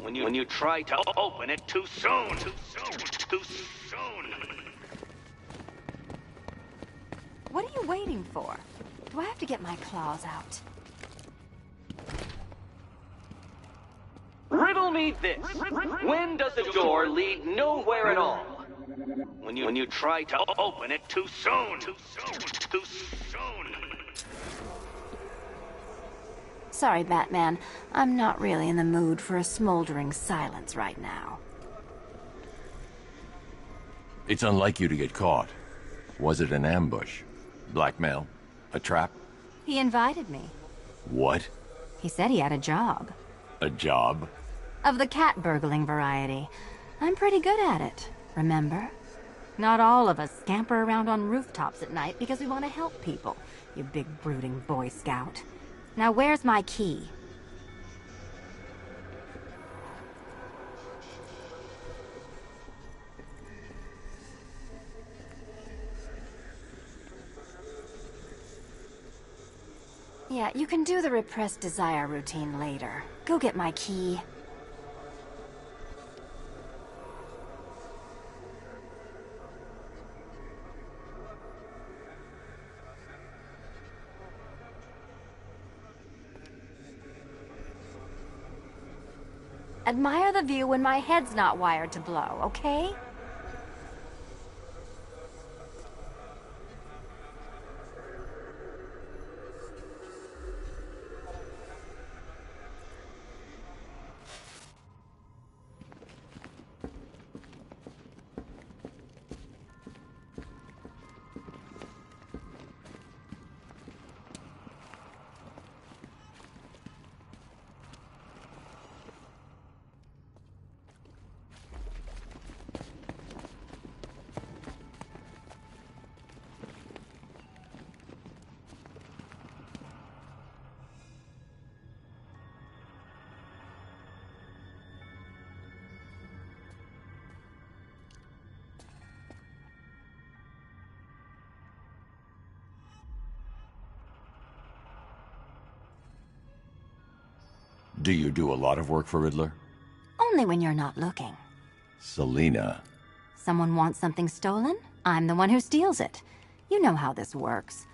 When you try to open it too soon. Too soon. What are you waiting for? Do I have to get my claws out? Riddle me this. When does a door lead nowhere at all? When you try to open it too soon. Too soon. Sorry, Batman. I'm not really in the mood for a smoldering silence right now. It's unlike you to get caught. Was it an ambush? Blackmail? A trap? He invited me. What? He said he had a job. A job? Of the cat burgling variety. I'm pretty good at it, remember? Not all of us scamper around on rooftops at night because we want to help people, you big brooding Boy Scout. Now where's my key? Yeah, you can do the repressed desire routine later. Go get my key. Admire the view when my head's not wired to blow, okay? Do you do a lot of work for Riddler? Only when you're not looking. Selina. Someone wants something stolen? I'm the one who steals it. You know how this works.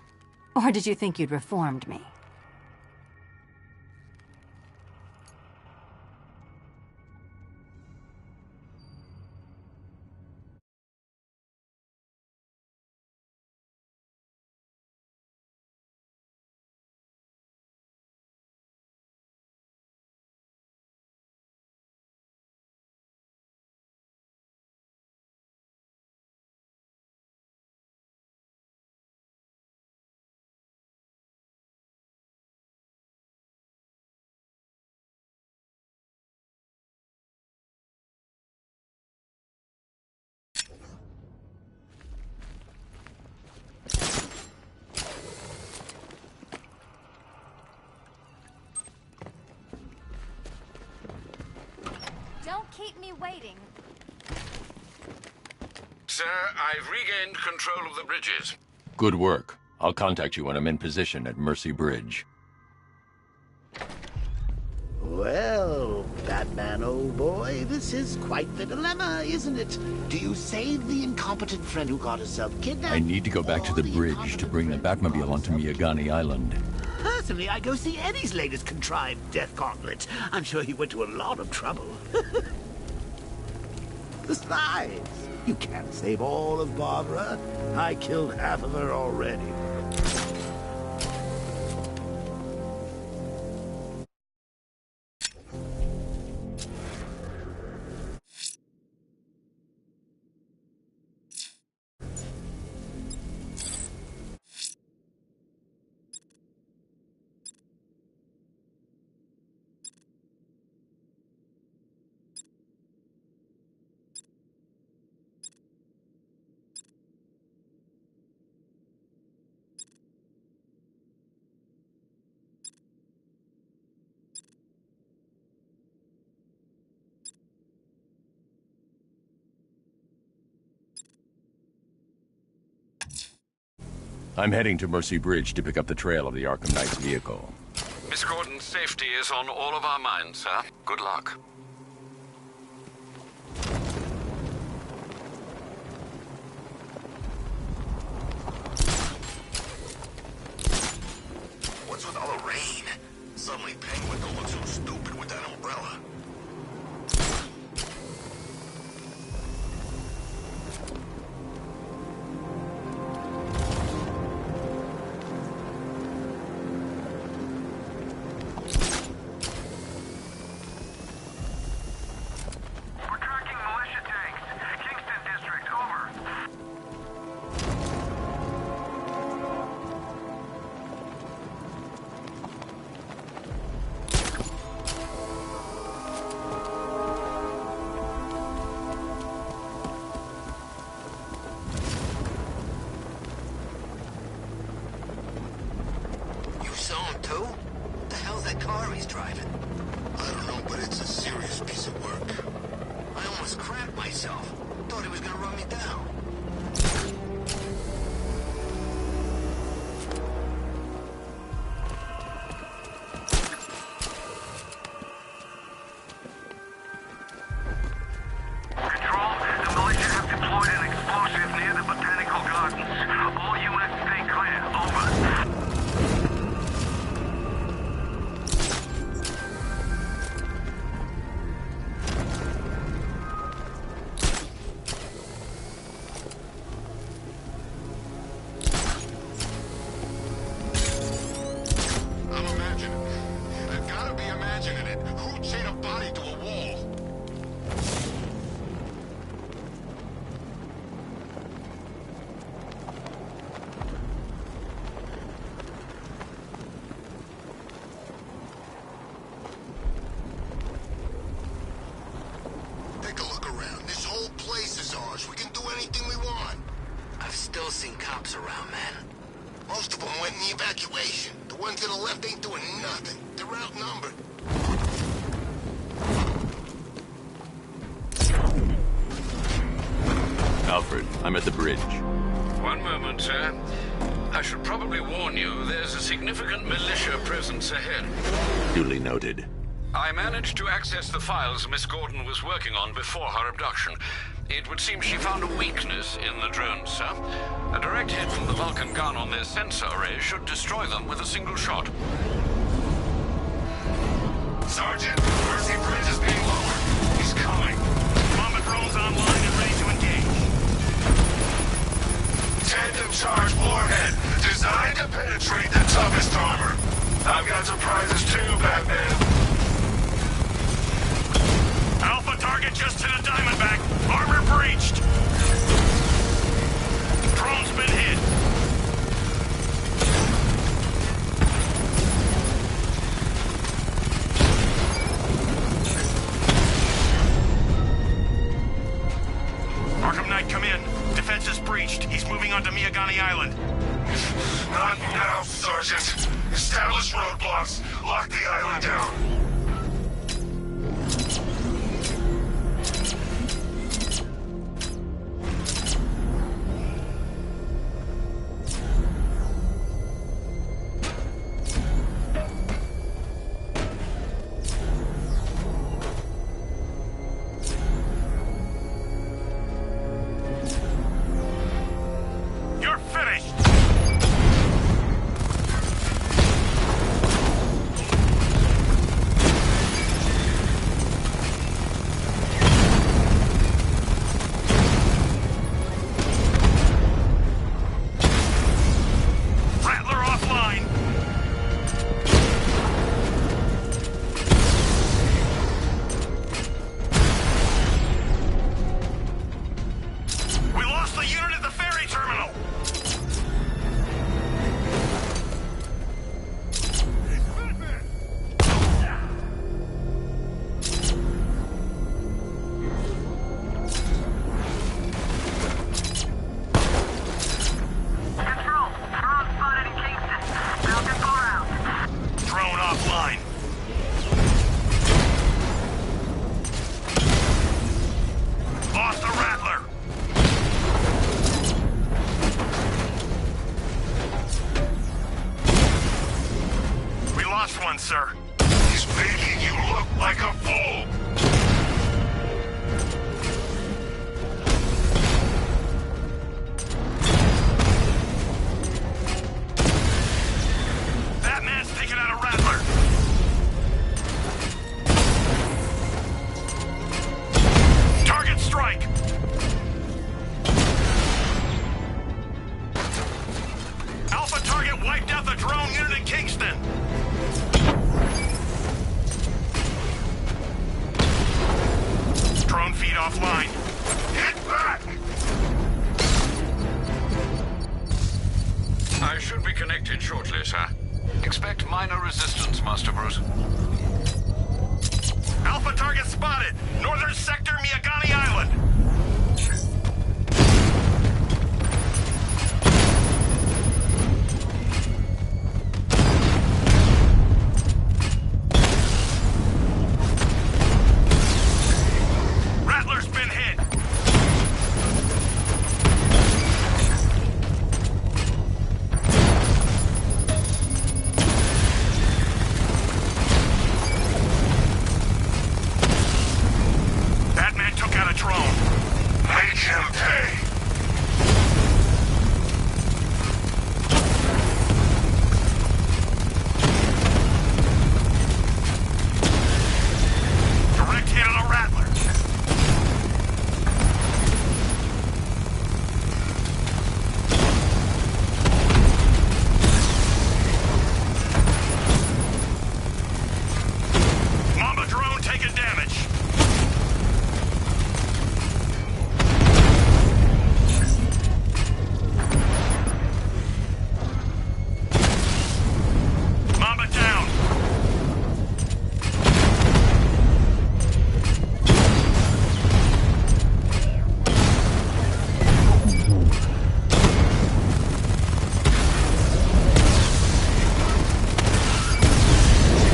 Or did you think you'd reformed me? Don't keep me waiting. Sir, I've regained control of the bridges. Good work. I'll contact you when I'm in position at Mercy Bridge. Well, Batman, old boy, this is quite the dilemma, isn't it? Do you save the incompetent friend who got herself kidnapped? I need to go back to the bridge to bring the Batmobile onto Miyagani Island. Personally, I'd go see Eddie's latest contrived death gauntlet. I'm sure he went to a lot of trouble. Besides, you can't save all of Barbara. I killed half of her already. I'm heading to Mercy Bridge to pick up the trail of the Arkham Knight's vehicle. Miss Gordon's safety is on all of our minds, sir. Good luck. What's with all the rain? Suddenly Penguin don't look so stupid with that umbrella. me down. Control, the militia have deployed an explosive near the botanical gardens. All units stay clear. Over. I'm imagining. I've gotta be imagining it. Who'd chain a body to a wall? Take a look around. This whole place is ours. We can do anything we want. I've still seen cops around, man. Most of them went in the evacuation. The ones to the left ain't doing nothing. They're outnumbered. Alfred, I'm at the bridge. One moment, sir. I should probably warn you, there's a significant militia presence ahead. Duly noted. I managed to access the files Miss Gordon was working on before her abduction. It would seem she found a weakness in the drones, sir. A direct hit from the Vulcan gun on their sensor array should destroy them with a single shot. Sergeant, Mercy Bridge is being lowered. He's coming. Combat drones online and ready to engage. Tandem charge warhead, designed to penetrate the toughest armor. I've got surprises too, Batman. Alpha target just to the Diamondback. Armor breached. Drone's been hit. Arkham Knight, come in. Defense is breached. He's moving onto Miyagani Island. Not now, Sergeant. Establish roadblocks. Lock the island down. Sir. He's making you look like a fool! Batman's taking out a Rattler! Target strike! Alpha target wiped out the drone unit in Kingston! Drone feed offline. Hit back! I should be connected shortly, sir. Expect minor resistance, Master Bruce. Alpha target spotted! Northern sector, Miyagani Island! Make him pay! Direct hit on a Rattler. Mamba drone taking damage. Mamba down.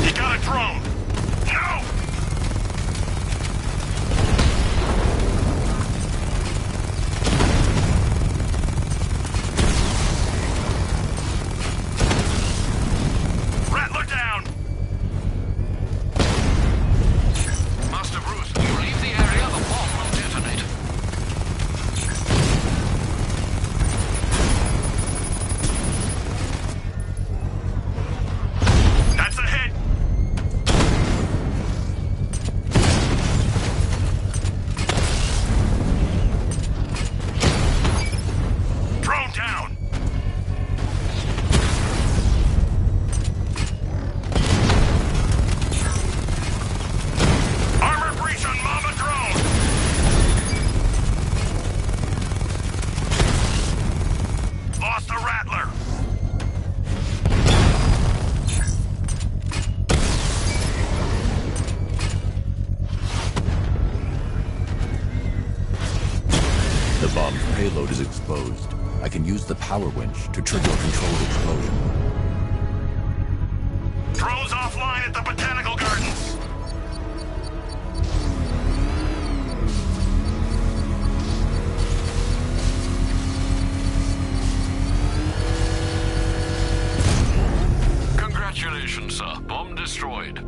He got a drone. No! Rattler down. Master Bruce, you leave the area, the bomb will detonate. That's a hit. Drone down. Armor breach on Mama drone. Lost the Rattler. The bomb's payload is exposed. I can use the power winch to trigger a controlled explosion. Drones offline at the Botanical Gardens. Congratulations, sir. Bomb destroyed. You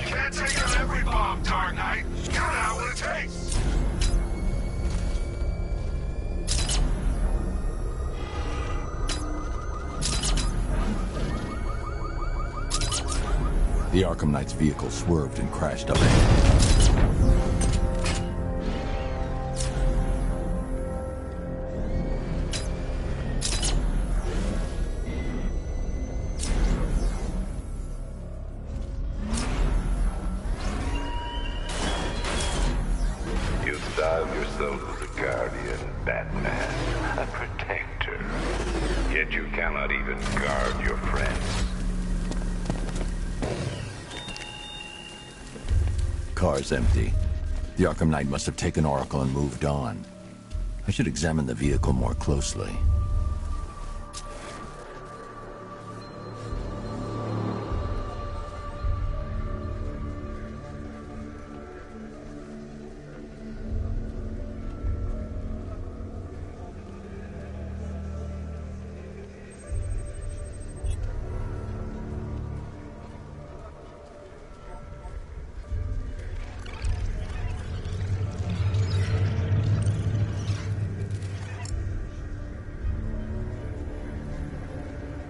can't take out every bomb, Dark Knight. You gotta have what it takes. The Arkham Knight's vehicle swerved and crashed up ahead. You style yourself as a guardian, Batman, a protector. Yet you cannot even guard your friends. Car's empty. The Arkham Knight must have taken Oracle and moved on. I should examine the vehicle more closely.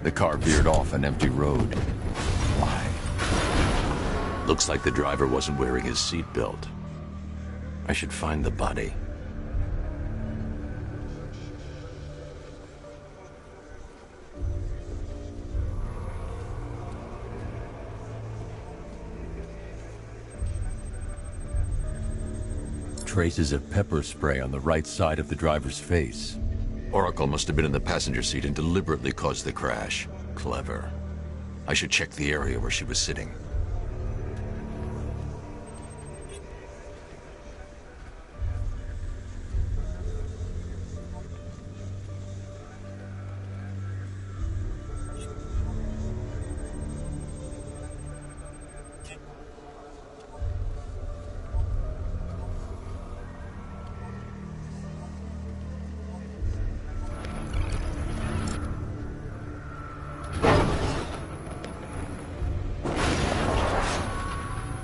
The car veered off an empty road. Why? Looks like the driver wasn't wearing his seatbelt. I should find the body. Traces of pepper spray on the right side of the driver's face. Oracle must have been in the passenger seat and deliberately caused the crash. Clever. I should check the area where she was sitting.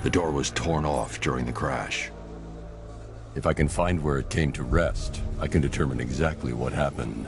The door was torn off during the crash. If I can find where it came to rest, I can determine exactly what happened.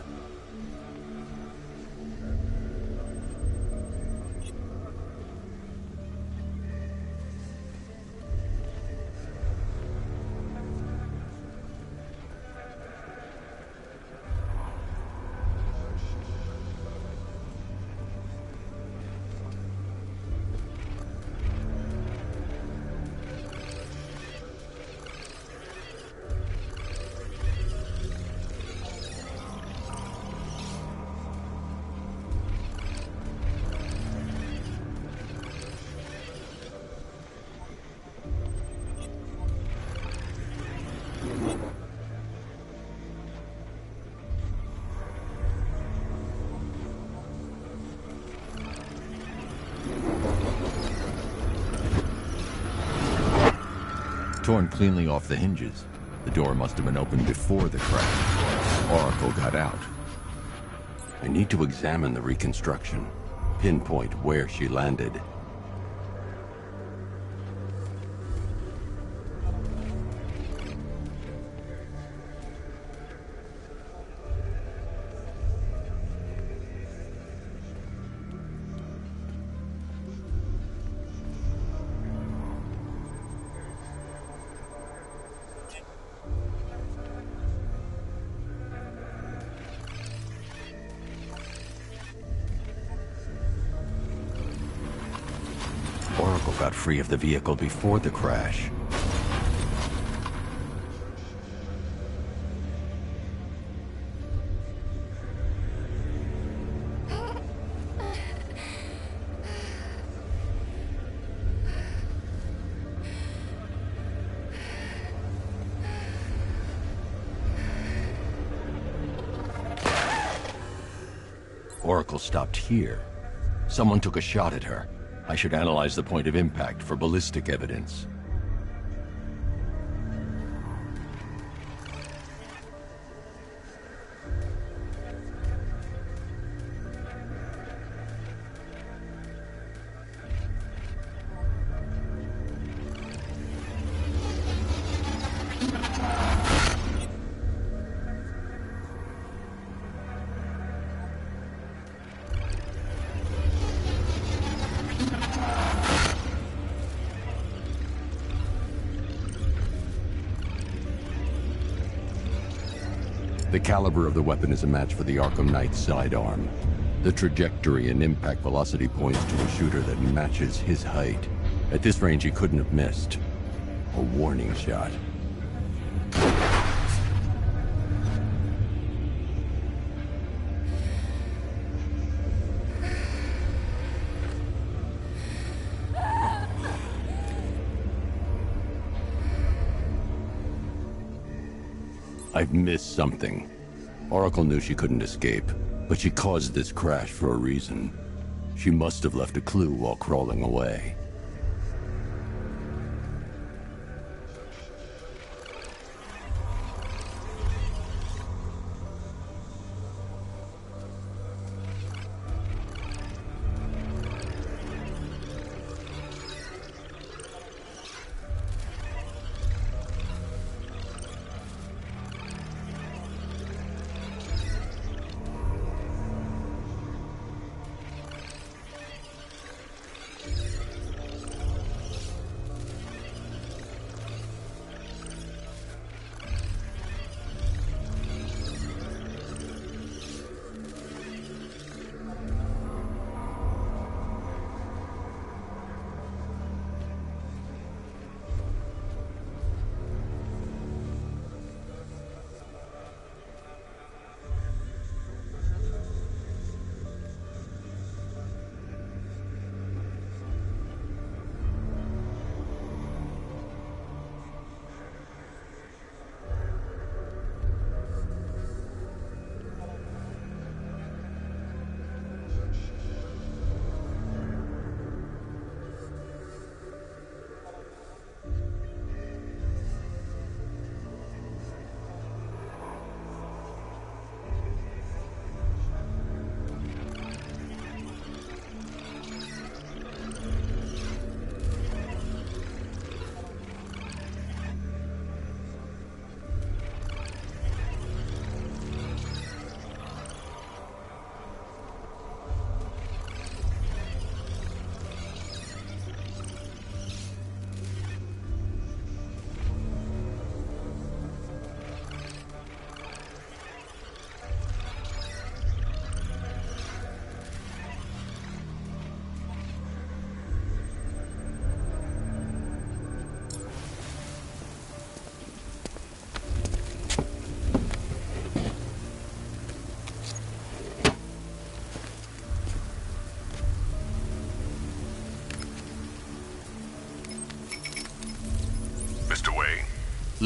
Torn cleanly off the hinges. The door must have been opened before the crash. Oracle got out. I need to examine the reconstruction, pinpoint where she landed. Oracle got free of the vehicle before the crash. Oracle stopped here. Someone took a shot at her. I should analyze the point of impact for ballistic evidence. The caliber of the weapon is a match for the Arkham Knight's sidearm. The trajectory and impact velocity points to a shooter that matches his height. At this range, he couldn't have missed. A warning shot. I've missed something. Oracle knew she couldn't escape, but she caused this crash for a reason. She must have left a clue while crawling away.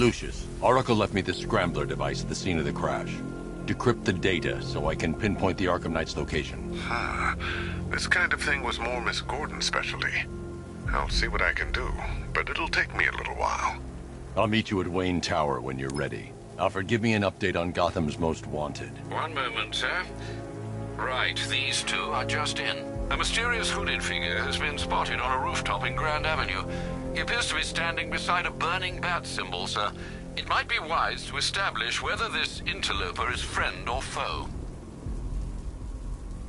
Lucius, Oracle left me the scrambler device at the scene of the crash. Decrypt the data so I can pinpoint the Arkham Knight's location. This kind of thing was more Miss Gordon's specialty. I'll see what I can do, but it'll take me a little while. I'll meet you at Wayne Tower when you're ready. Alfred, give me an update on Gotham's Most Wanted. One moment, sir. Right, these two are just in. A mysterious hooded figure has been spotted on a rooftop in Grand Avenue. He appears to be standing beside a burning bat symbol, sir. It might be wise to establish whether this interloper is friend or foe.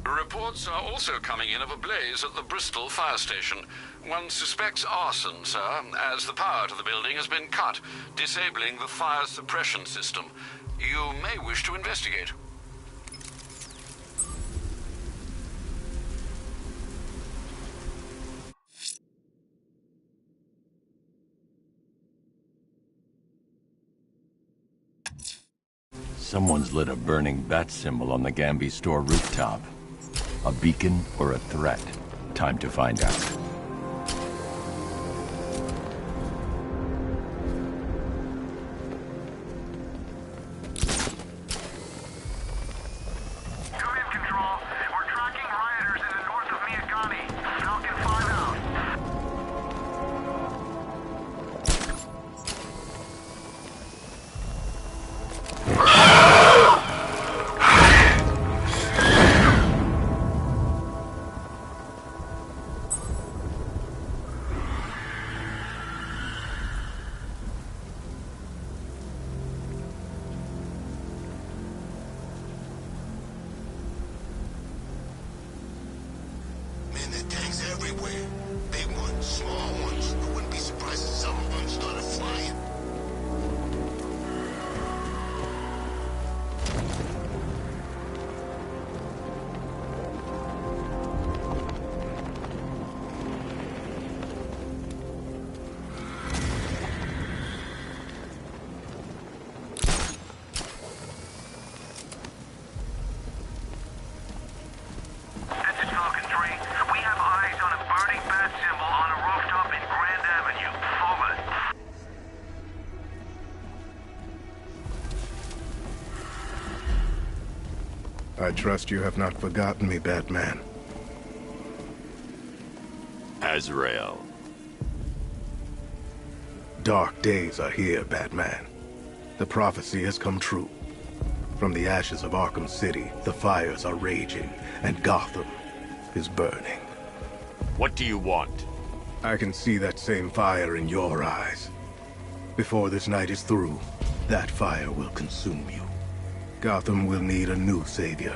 Reports are also coming in of a blaze at the Bristol fire station. One suspects arson, sir, as the power to the building has been cut, disabling the fire suppression system. You may wish to investigate. Someone's lit a burning bat symbol on the Gamby store rooftop. A beacon or a threat? Time to find out. Everywhere. Big ones, small ones. I wouldn't be surprised if some of them started flying. I trust you have not forgotten me, Batman. Azrael. Dark days are here, Batman. The prophecy has come true. From the ashes of Arkham City, the fires are raging, and Gotham is burning. What do you want? I can see that same fire in your eyes. Before this night is through, that fire will consume you. Gotham will need a new savior,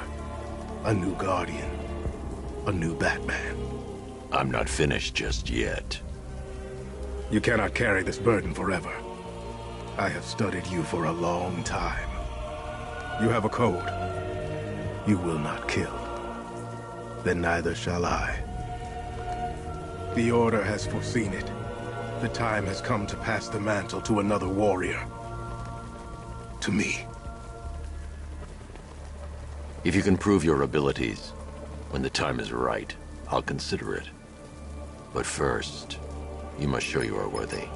a new guardian, a new Batman. I'm not finished just yet. You cannot carry this burden forever. I have studied you for a long time. You have a code. You will not kill. Then neither shall I. The Order has foreseen it. The time has come to pass the mantle to another warrior. To me. If you can prove your abilities, when the time is right, I'll consider it. But first, you must show you are worthy.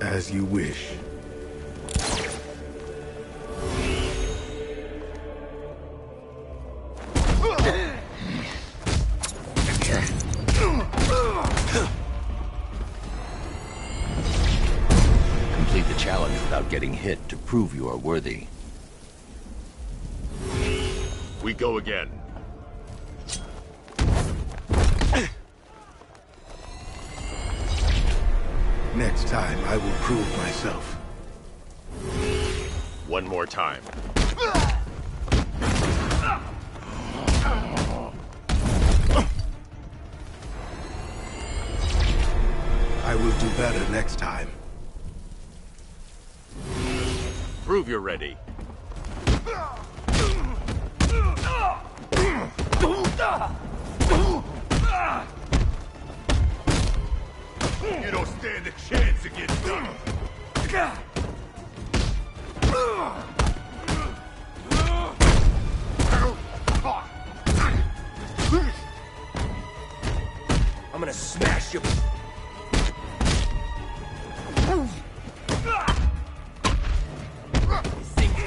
As you wish. Complete the challenge without getting hit to prove you are worthy. We go again. Next time, I will prove myself. One more time. I will do better next time. Prove you're ready. You don't stand a chance against them. I'm gonna smash you.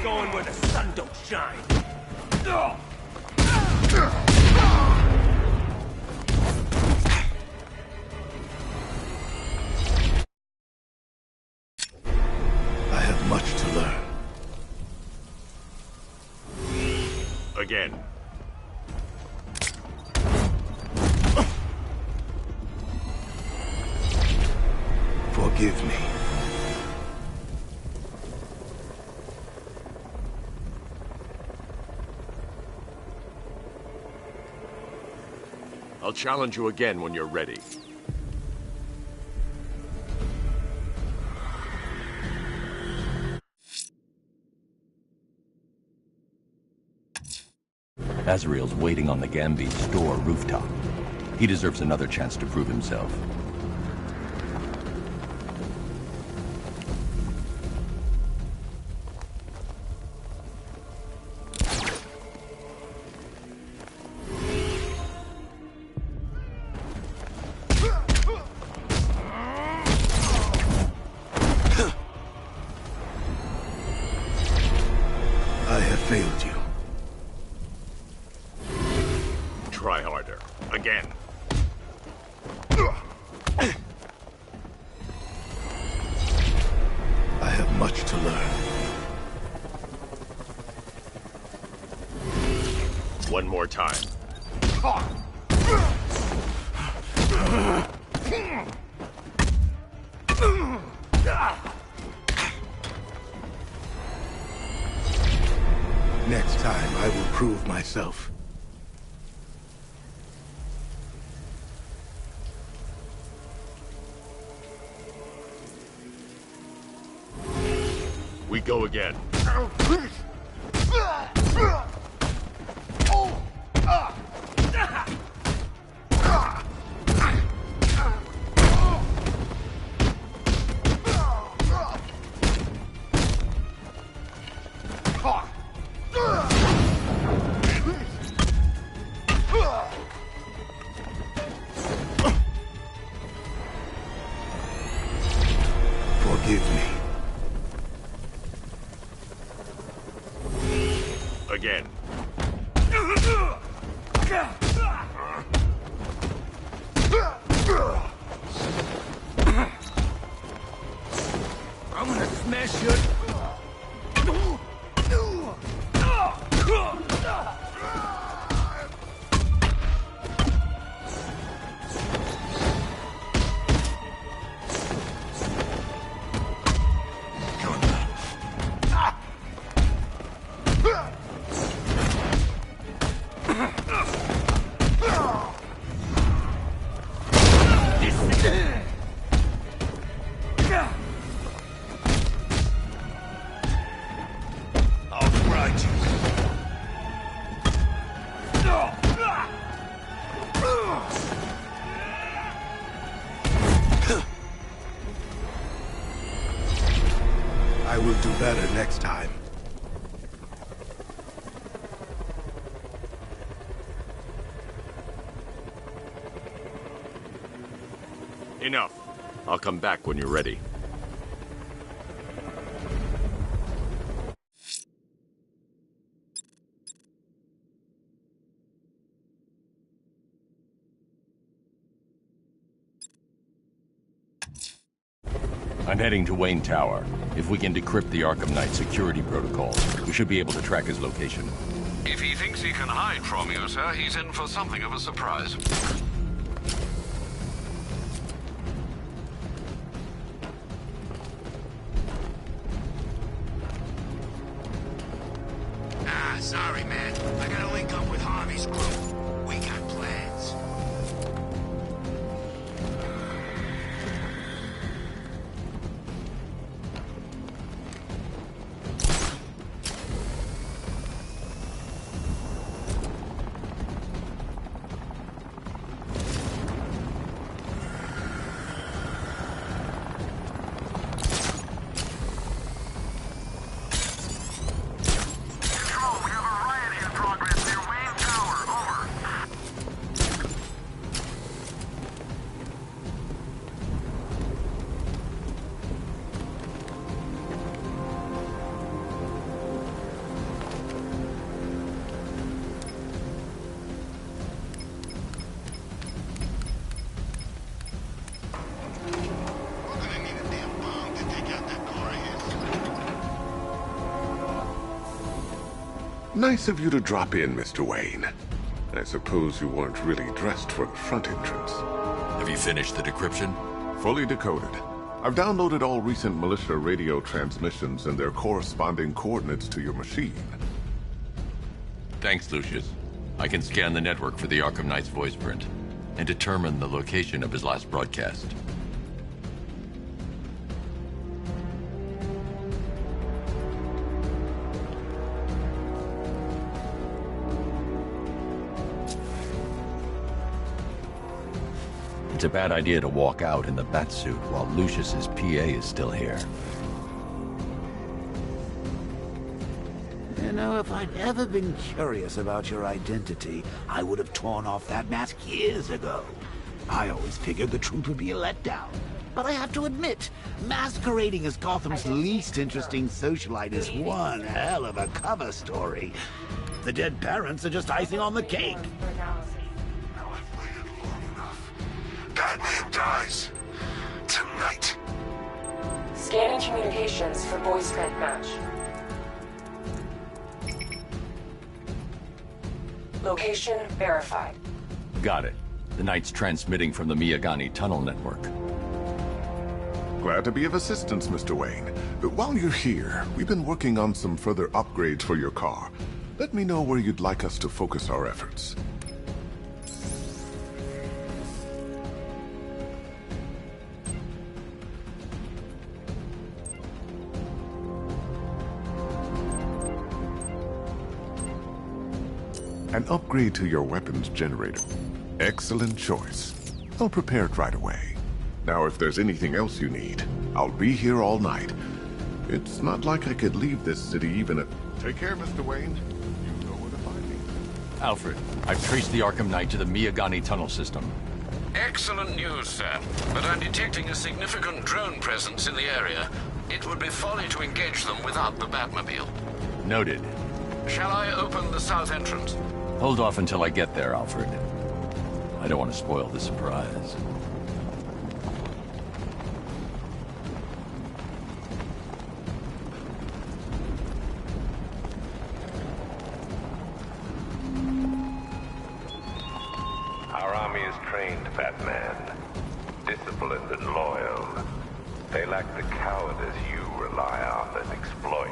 going where the sun don't shine. I have much to learn. Again. Forgive me. I'll challenge you again when you're ready. Azrael's waiting on the Gambi store rooftop. He deserves another chance to prove himself. I have failed you. Try harder. Again. I have much to learn. One more time. Next time, I will prove myself. We go again. Forgive me. Again. I'm gonna smash your... I will do better next time. Enough. I'll come back when you're ready. I'm heading to Wayne Tower. If we can decrypt the Arkham Knight security protocols, we should be able to track his location. If he thinks he can hide from you, sir, he's in for something of a surprise. Sorry, man. I gotta link up with Harvey's crew. We got plans. Nice of you to drop in, Mr. Wayne. I suppose you weren't really dressed for the front entrance. Have you finished the decryption? Fully decoded. I've downloaded all recent militia radio transmissions and their corresponding coordinates to your machine. Thanks, Lucius. I can scan the network for the Arkham Knight's voice print and determine the location of his last broadcast. It's a bad idea to walk out in the Batsuit while Lucius's PA is still here. You know, if I'd ever been curious about your identity, I would have torn off that mask years ago. I always figured the truth would be a letdown. But I have to admit, masquerading as Gotham's least interesting socialite is one hell of a cover story. The dead parents are just icing on the cake. Batman dies. Tonight. Scanning communications for voice print match. Location verified. Got it. The Knight's transmitting from the Miyagani tunnel network. Glad to be of assistance, Mr. Wayne. While you're here, we've been working on some further upgrades for your car. Let me know where you'd like us to focus our efforts. An upgrade to your weapons generator. Excellent choice. I'll prepare it right away. Now, if there's anything else you need, I'll be here all night. It's not like I could leave this city even at... Take care, Mr. Wayne. You know where to find me. Alfred, I've traced the Arkham Knight to the Miyagani tunnel system. Excellent news, sir. But I'm detecting a significant drone presence in the area. It would be folly to engage them without the Batmobile. Noted. Shall I open the south entrance? Hold off until I get there, Alfred. I don't want to spoil the surprise. Our army is trained, Batman. Disciplined and loyal. They lack the cowardice you rely on and exploit.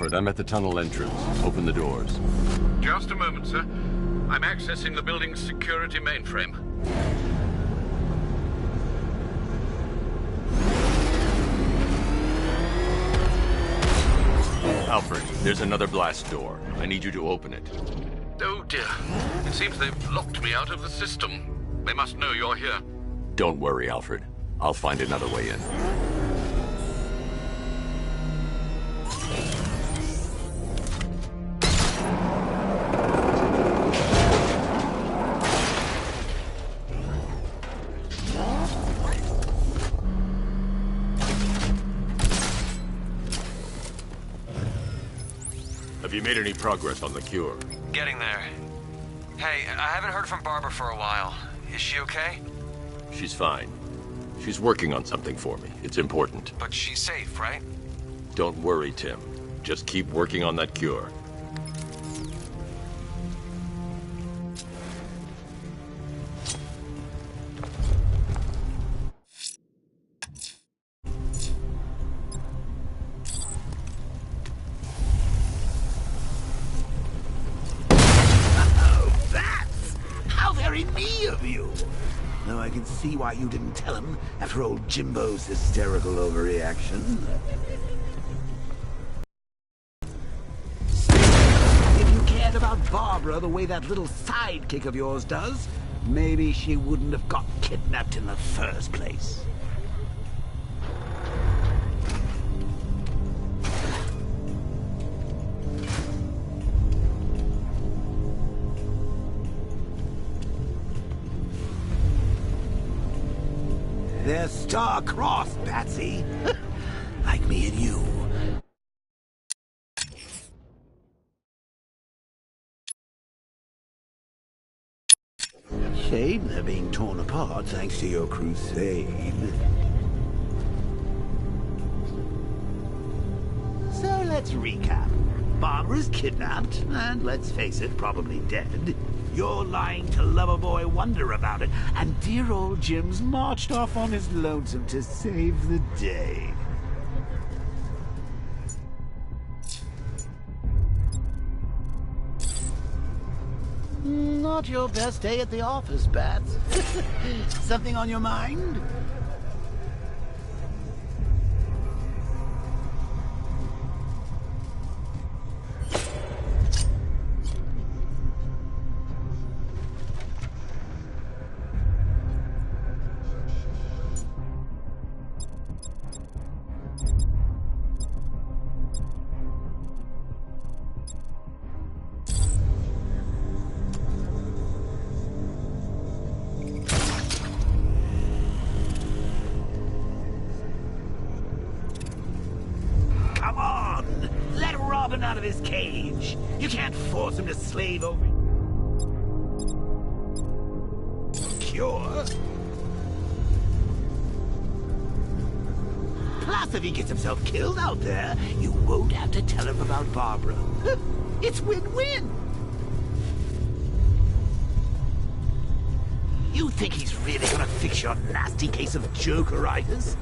Alfred, I'm at the tunnel entrance. Open the doors. Just a moment, sir. I'm accessing the building's security mainframe. Alfred, there's another blast door. I need you to open it. Oh dear. It seems they've locked me out of the system. They must know you're here. Don't worry, Alfred. I'll find another way in. Have you made any progress on the cure? Getting there. Hey, I haven't heard from Barbara for a while. Is she okay? She's fine. She's working on something for me. It's important. But she's safe, right? Don't worry, Tim. Just keep working on that cure. Me of you. Though I can see why you didn't tell him after old Jimbo's hysterical overreaction. If you cared about Barbara the way that little sidekick of yours does, maybe she wouldn't have got kidnapped in the first place. They're star-crossed, Patsy. Like me and you. Shame they're being torn apart thanks to your crusade. So let's recap. Barbara's kidnapped, and let's face it, probably dead. You're lying to Loverboy Wonder about it, and dear old Jim's marched off on his lonesome to save the day. Not your best day at the office, Bats. Something on your mind? Out of his cage. You can't force him to slave over cure. Plus, if he gets himself killed out there, you won't have to tell him about Barbara. It's win-win. You think he's really gonna fix your nasty case of Jokeritis?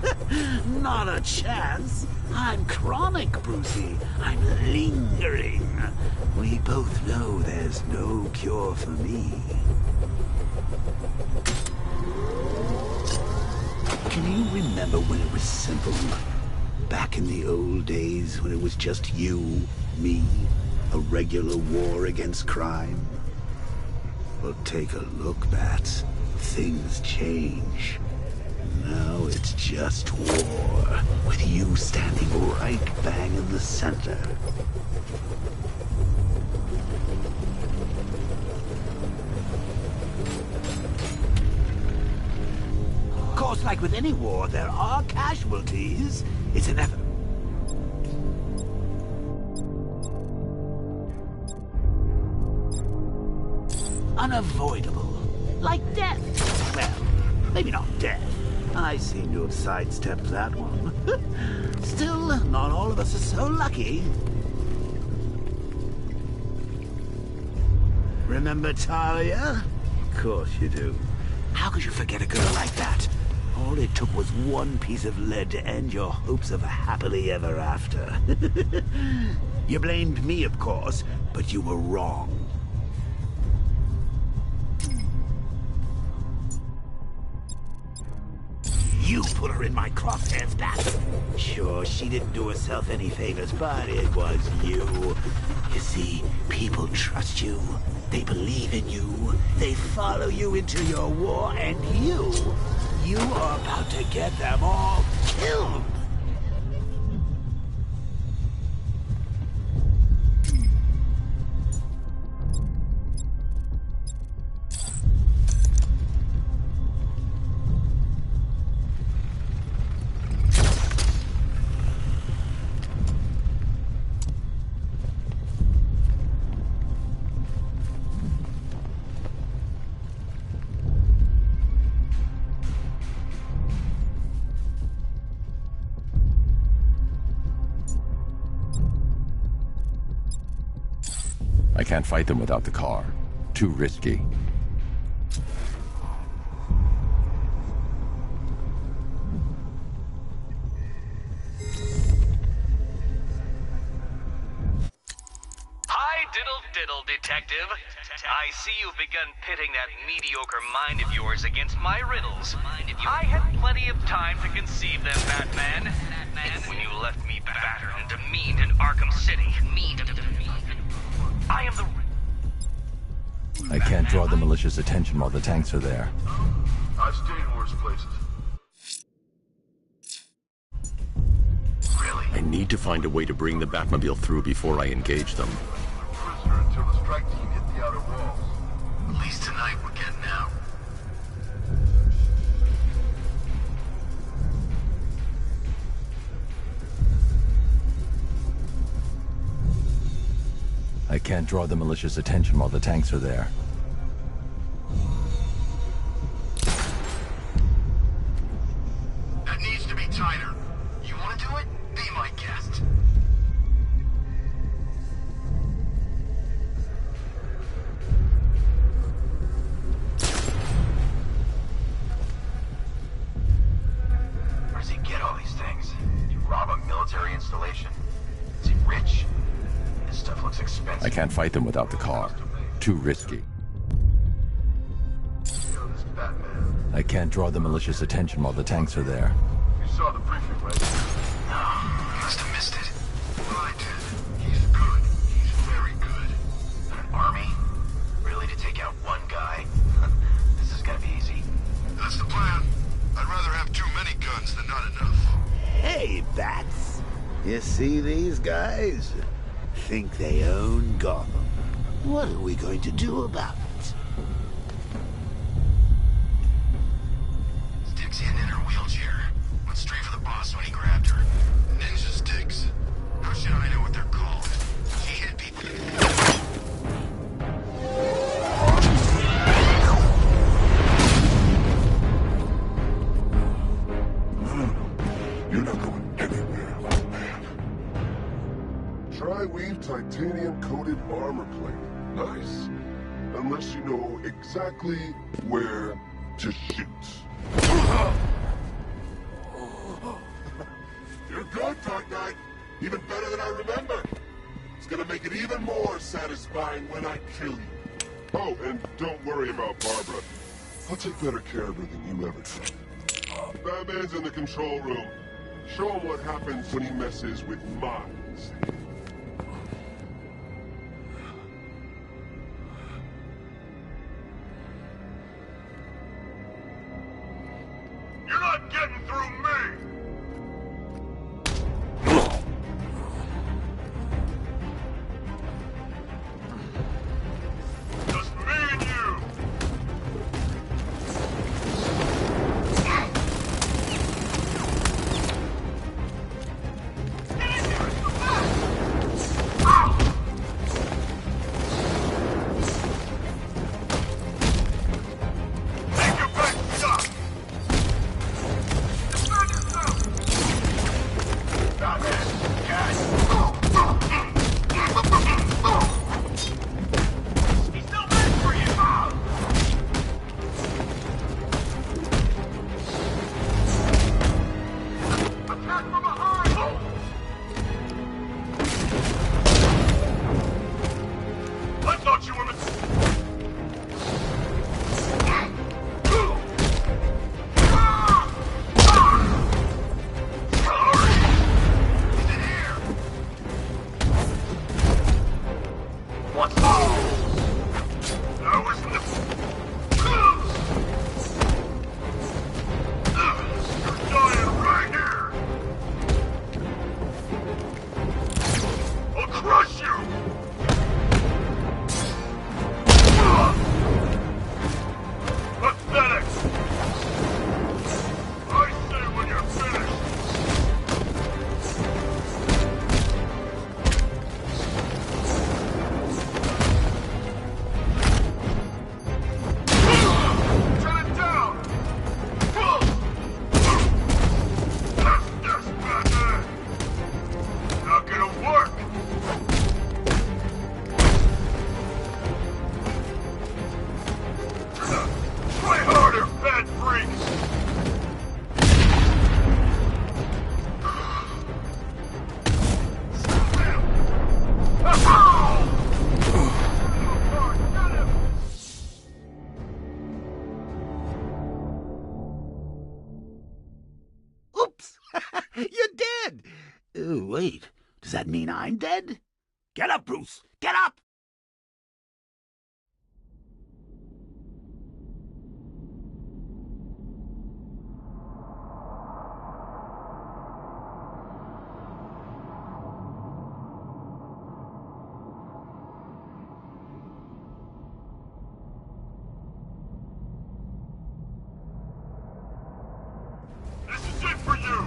Not a chance. I'm chronic, Brucey. I'm lingering. We both know there's no cure for me. Can you remember when it was simple? Back in the old days when it was just you, me, a regular war against crime? Well, take a look, Bats. Things change. Now it's just war, with you standing right bang in the center. Of course, like with any war, there are casualties. It's inevitable. Unavoidable. Like death. Well, maybe not death. I seem to have sidestepped that one. Still, not all of us are so lucky. Remember Talia? Of course you do. How could you forget a girl like that? All it took was one piece of lead to end your hopes of a happily ever after. You blamed me, of course, but you were wrong. You put her in my crosshairs, Bat. Sure, she didn't do herself any favors, but it was you. You see, people trust you. They believe in you. They follow you into your war, and you are about to get them all killed. I can't fight them without the car. Too risky. Hi, diddle, detective. I see you've begun pitting that mediocre mind of yours against my riddles. I had plenty of time to conceive them, Batman. When you left me battered and demeaned in Arkham City. I am the... I can't draw the malicious attention while the tanks are there. I've stayed in worse places. I need to find a way to bring the Batmobile through before I engage them. Prisoner until the strike team hit the outer walls. At least tonight we're getting out. I can't draw the malicious attention while the tanks are there. That needs to be tighter. You want to do it? Be my guest. Where does he get all these things? Did you rob a military installation? Is he rich? This stuff looks expensive. I can't fight them without the car. Too risky. I can't draw the malicious attention while the tanks are there. You saw the briefing, right? No, you must have missed it. Well, I did. He's good. He's very good. An army? Really, to take out one guy? This is gonna be easy. That's the plan. I'd rather have too many guns than not enough. Hey, Bats. You see these guys? Think they own Gotham. What are we going to do about it? Sticks in her wheelchair. Went straight for the boss when he grabbed her. Ninja sticks. How should I know what they're called? She hit people. You're not going anywhere, old man. Tri-weave titanium-coated armor plate. Nice. Unless you know exactly where to shoot. You're good, Dark Knight. Even better than I remember. It's gonna make it even more satisfying when I kill you. Oh, and don't worry about Barbara. I'll take better care of her than you ever did. Batman's in the control room. Show him what happens when he messes with minds. You're not getting through me! Just me and you! That was the... You're dying right here! I'll crush you! Pathetic! I say when you're finished! Turn it down! Yes, Batman! Not gonna work! Try harder, bad freaks! Oops! You're dead! Wait, does that mean I'm dead? Get up, Bruce! Get up! This is it for you!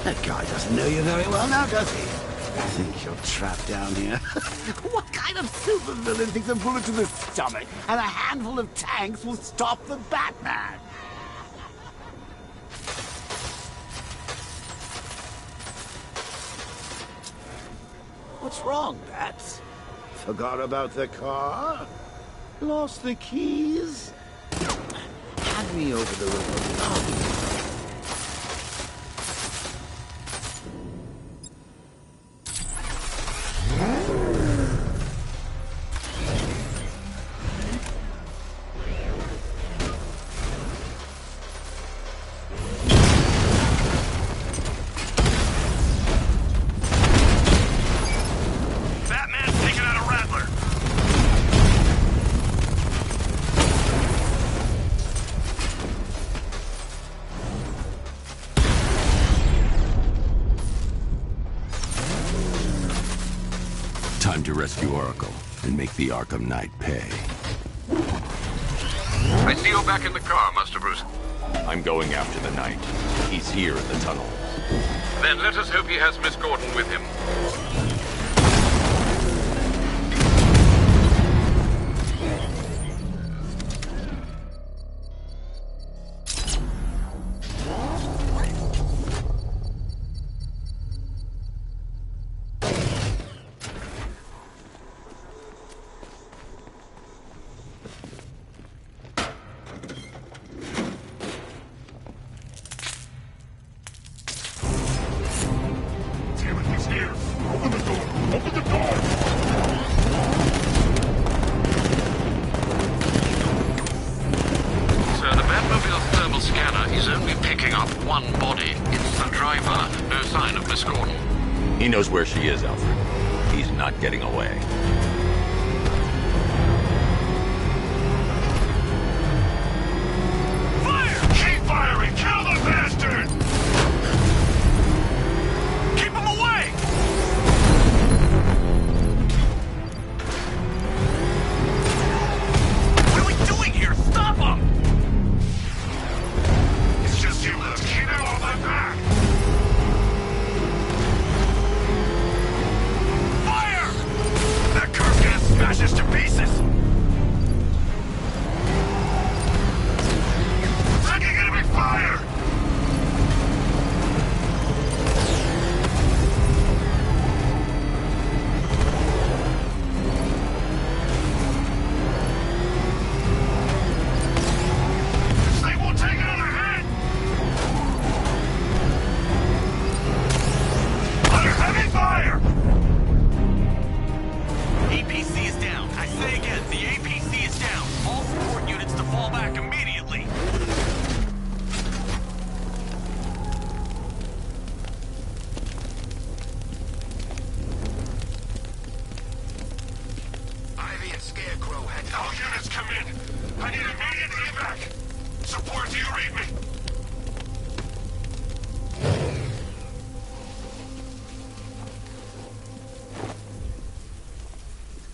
That guy doesn't know you very well now, does he? I think you're trapped down here. What kind of supervillain thinks a bullet to the stomach and a handful of tanks will stop the Batman? What's wrong, Bats? Forgot about the car? Lost the keys? Hand me over the remote. Time to rescue Oracle and make the Arkham Knight pay. I see you're back in the car, Master Bruce. I'm going after the Knight. He's here in the tunnel. Then let us hope he has Miss Gordon with him. He knows where she is, Alfred. He's not getting away. Fire! Keep firing! Kill the bastard! Keep him away! What are we doing here? Stop him! It's just you left. Keep him off my back! Smash us to pieces! Taking enemy fire! This thing won't take another hit! Under heavy fire! APC is down. I say again, the APC is down. All support units to fall back immediately. Ivy and Scarecrow had all units come in. I need immediate evac. Support, do you read me?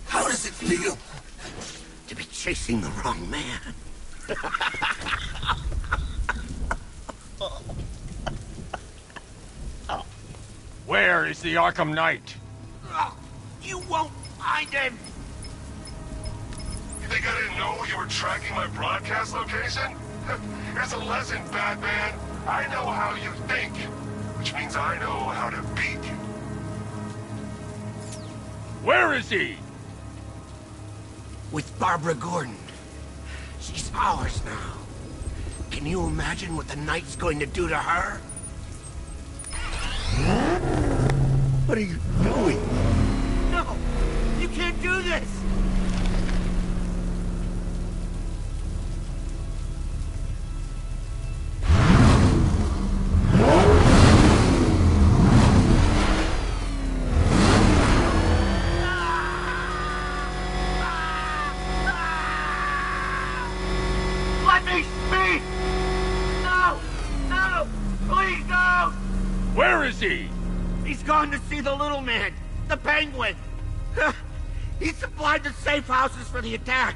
How does it feel to be chasing the wrong man? Where is the Arkham Knight? You won't find him! You think I didn't know you were tracking my broadcast location? Here's a lesson, Batman. I know how you think, which means I know how to beat you. Where is he? With Barbara Gordon. She's ours now. Can you imagine what the Knight's going to do to her? What are you doing? No! You can't do this! Let me speak! No! No! Please don't! Where is he? He's gone to see the little man, the Penguin. He supplied the safe houses for the attack.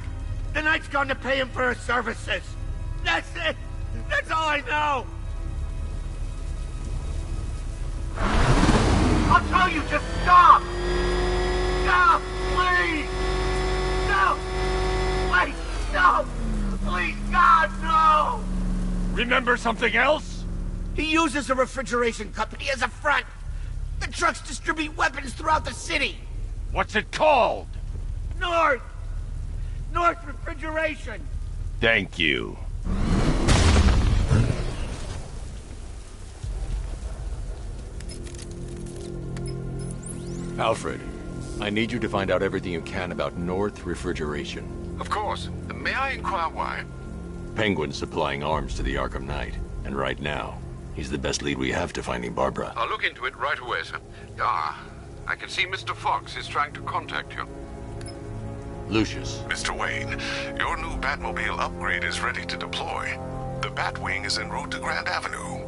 The Knight's gone to pay him for his services. That's it. That's all I know. I'll tell you, just stop! Stop, please! No! Wait, no! Please, God, no! Remember something else? He uses a refrigeration company as a front. The trucks distribute weapons throughout the city. What's it called? North! North Refrigeration! Thank you. Alfred, I need you to find out everything you can about North Refrigeration. Of course. May I inquire why? Penguin's supplying arms to the Arkham Knight, and right now, he's the best lead we have to finding Barbara. I'll look into it right away, sir. Ah, I can see Mr. Fox is trying to contact you. Lucius. Mr. Wayne, your new Batmobile upgrade is ready to deploy. The Batwing is en route to Grand Avenue.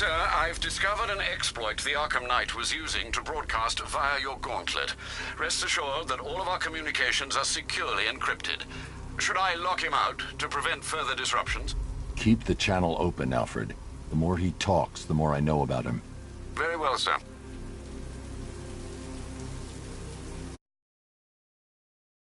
Sir, I've discovered an exploit the Arkham Knight was using to broadcast via your gauntlet. Rest assured that all of our communications are securely encrypted. Should I lock him out to prevent further disruptions? Keep the channel open, Alfred. The more he talks, the more I know about him. Very well, sir.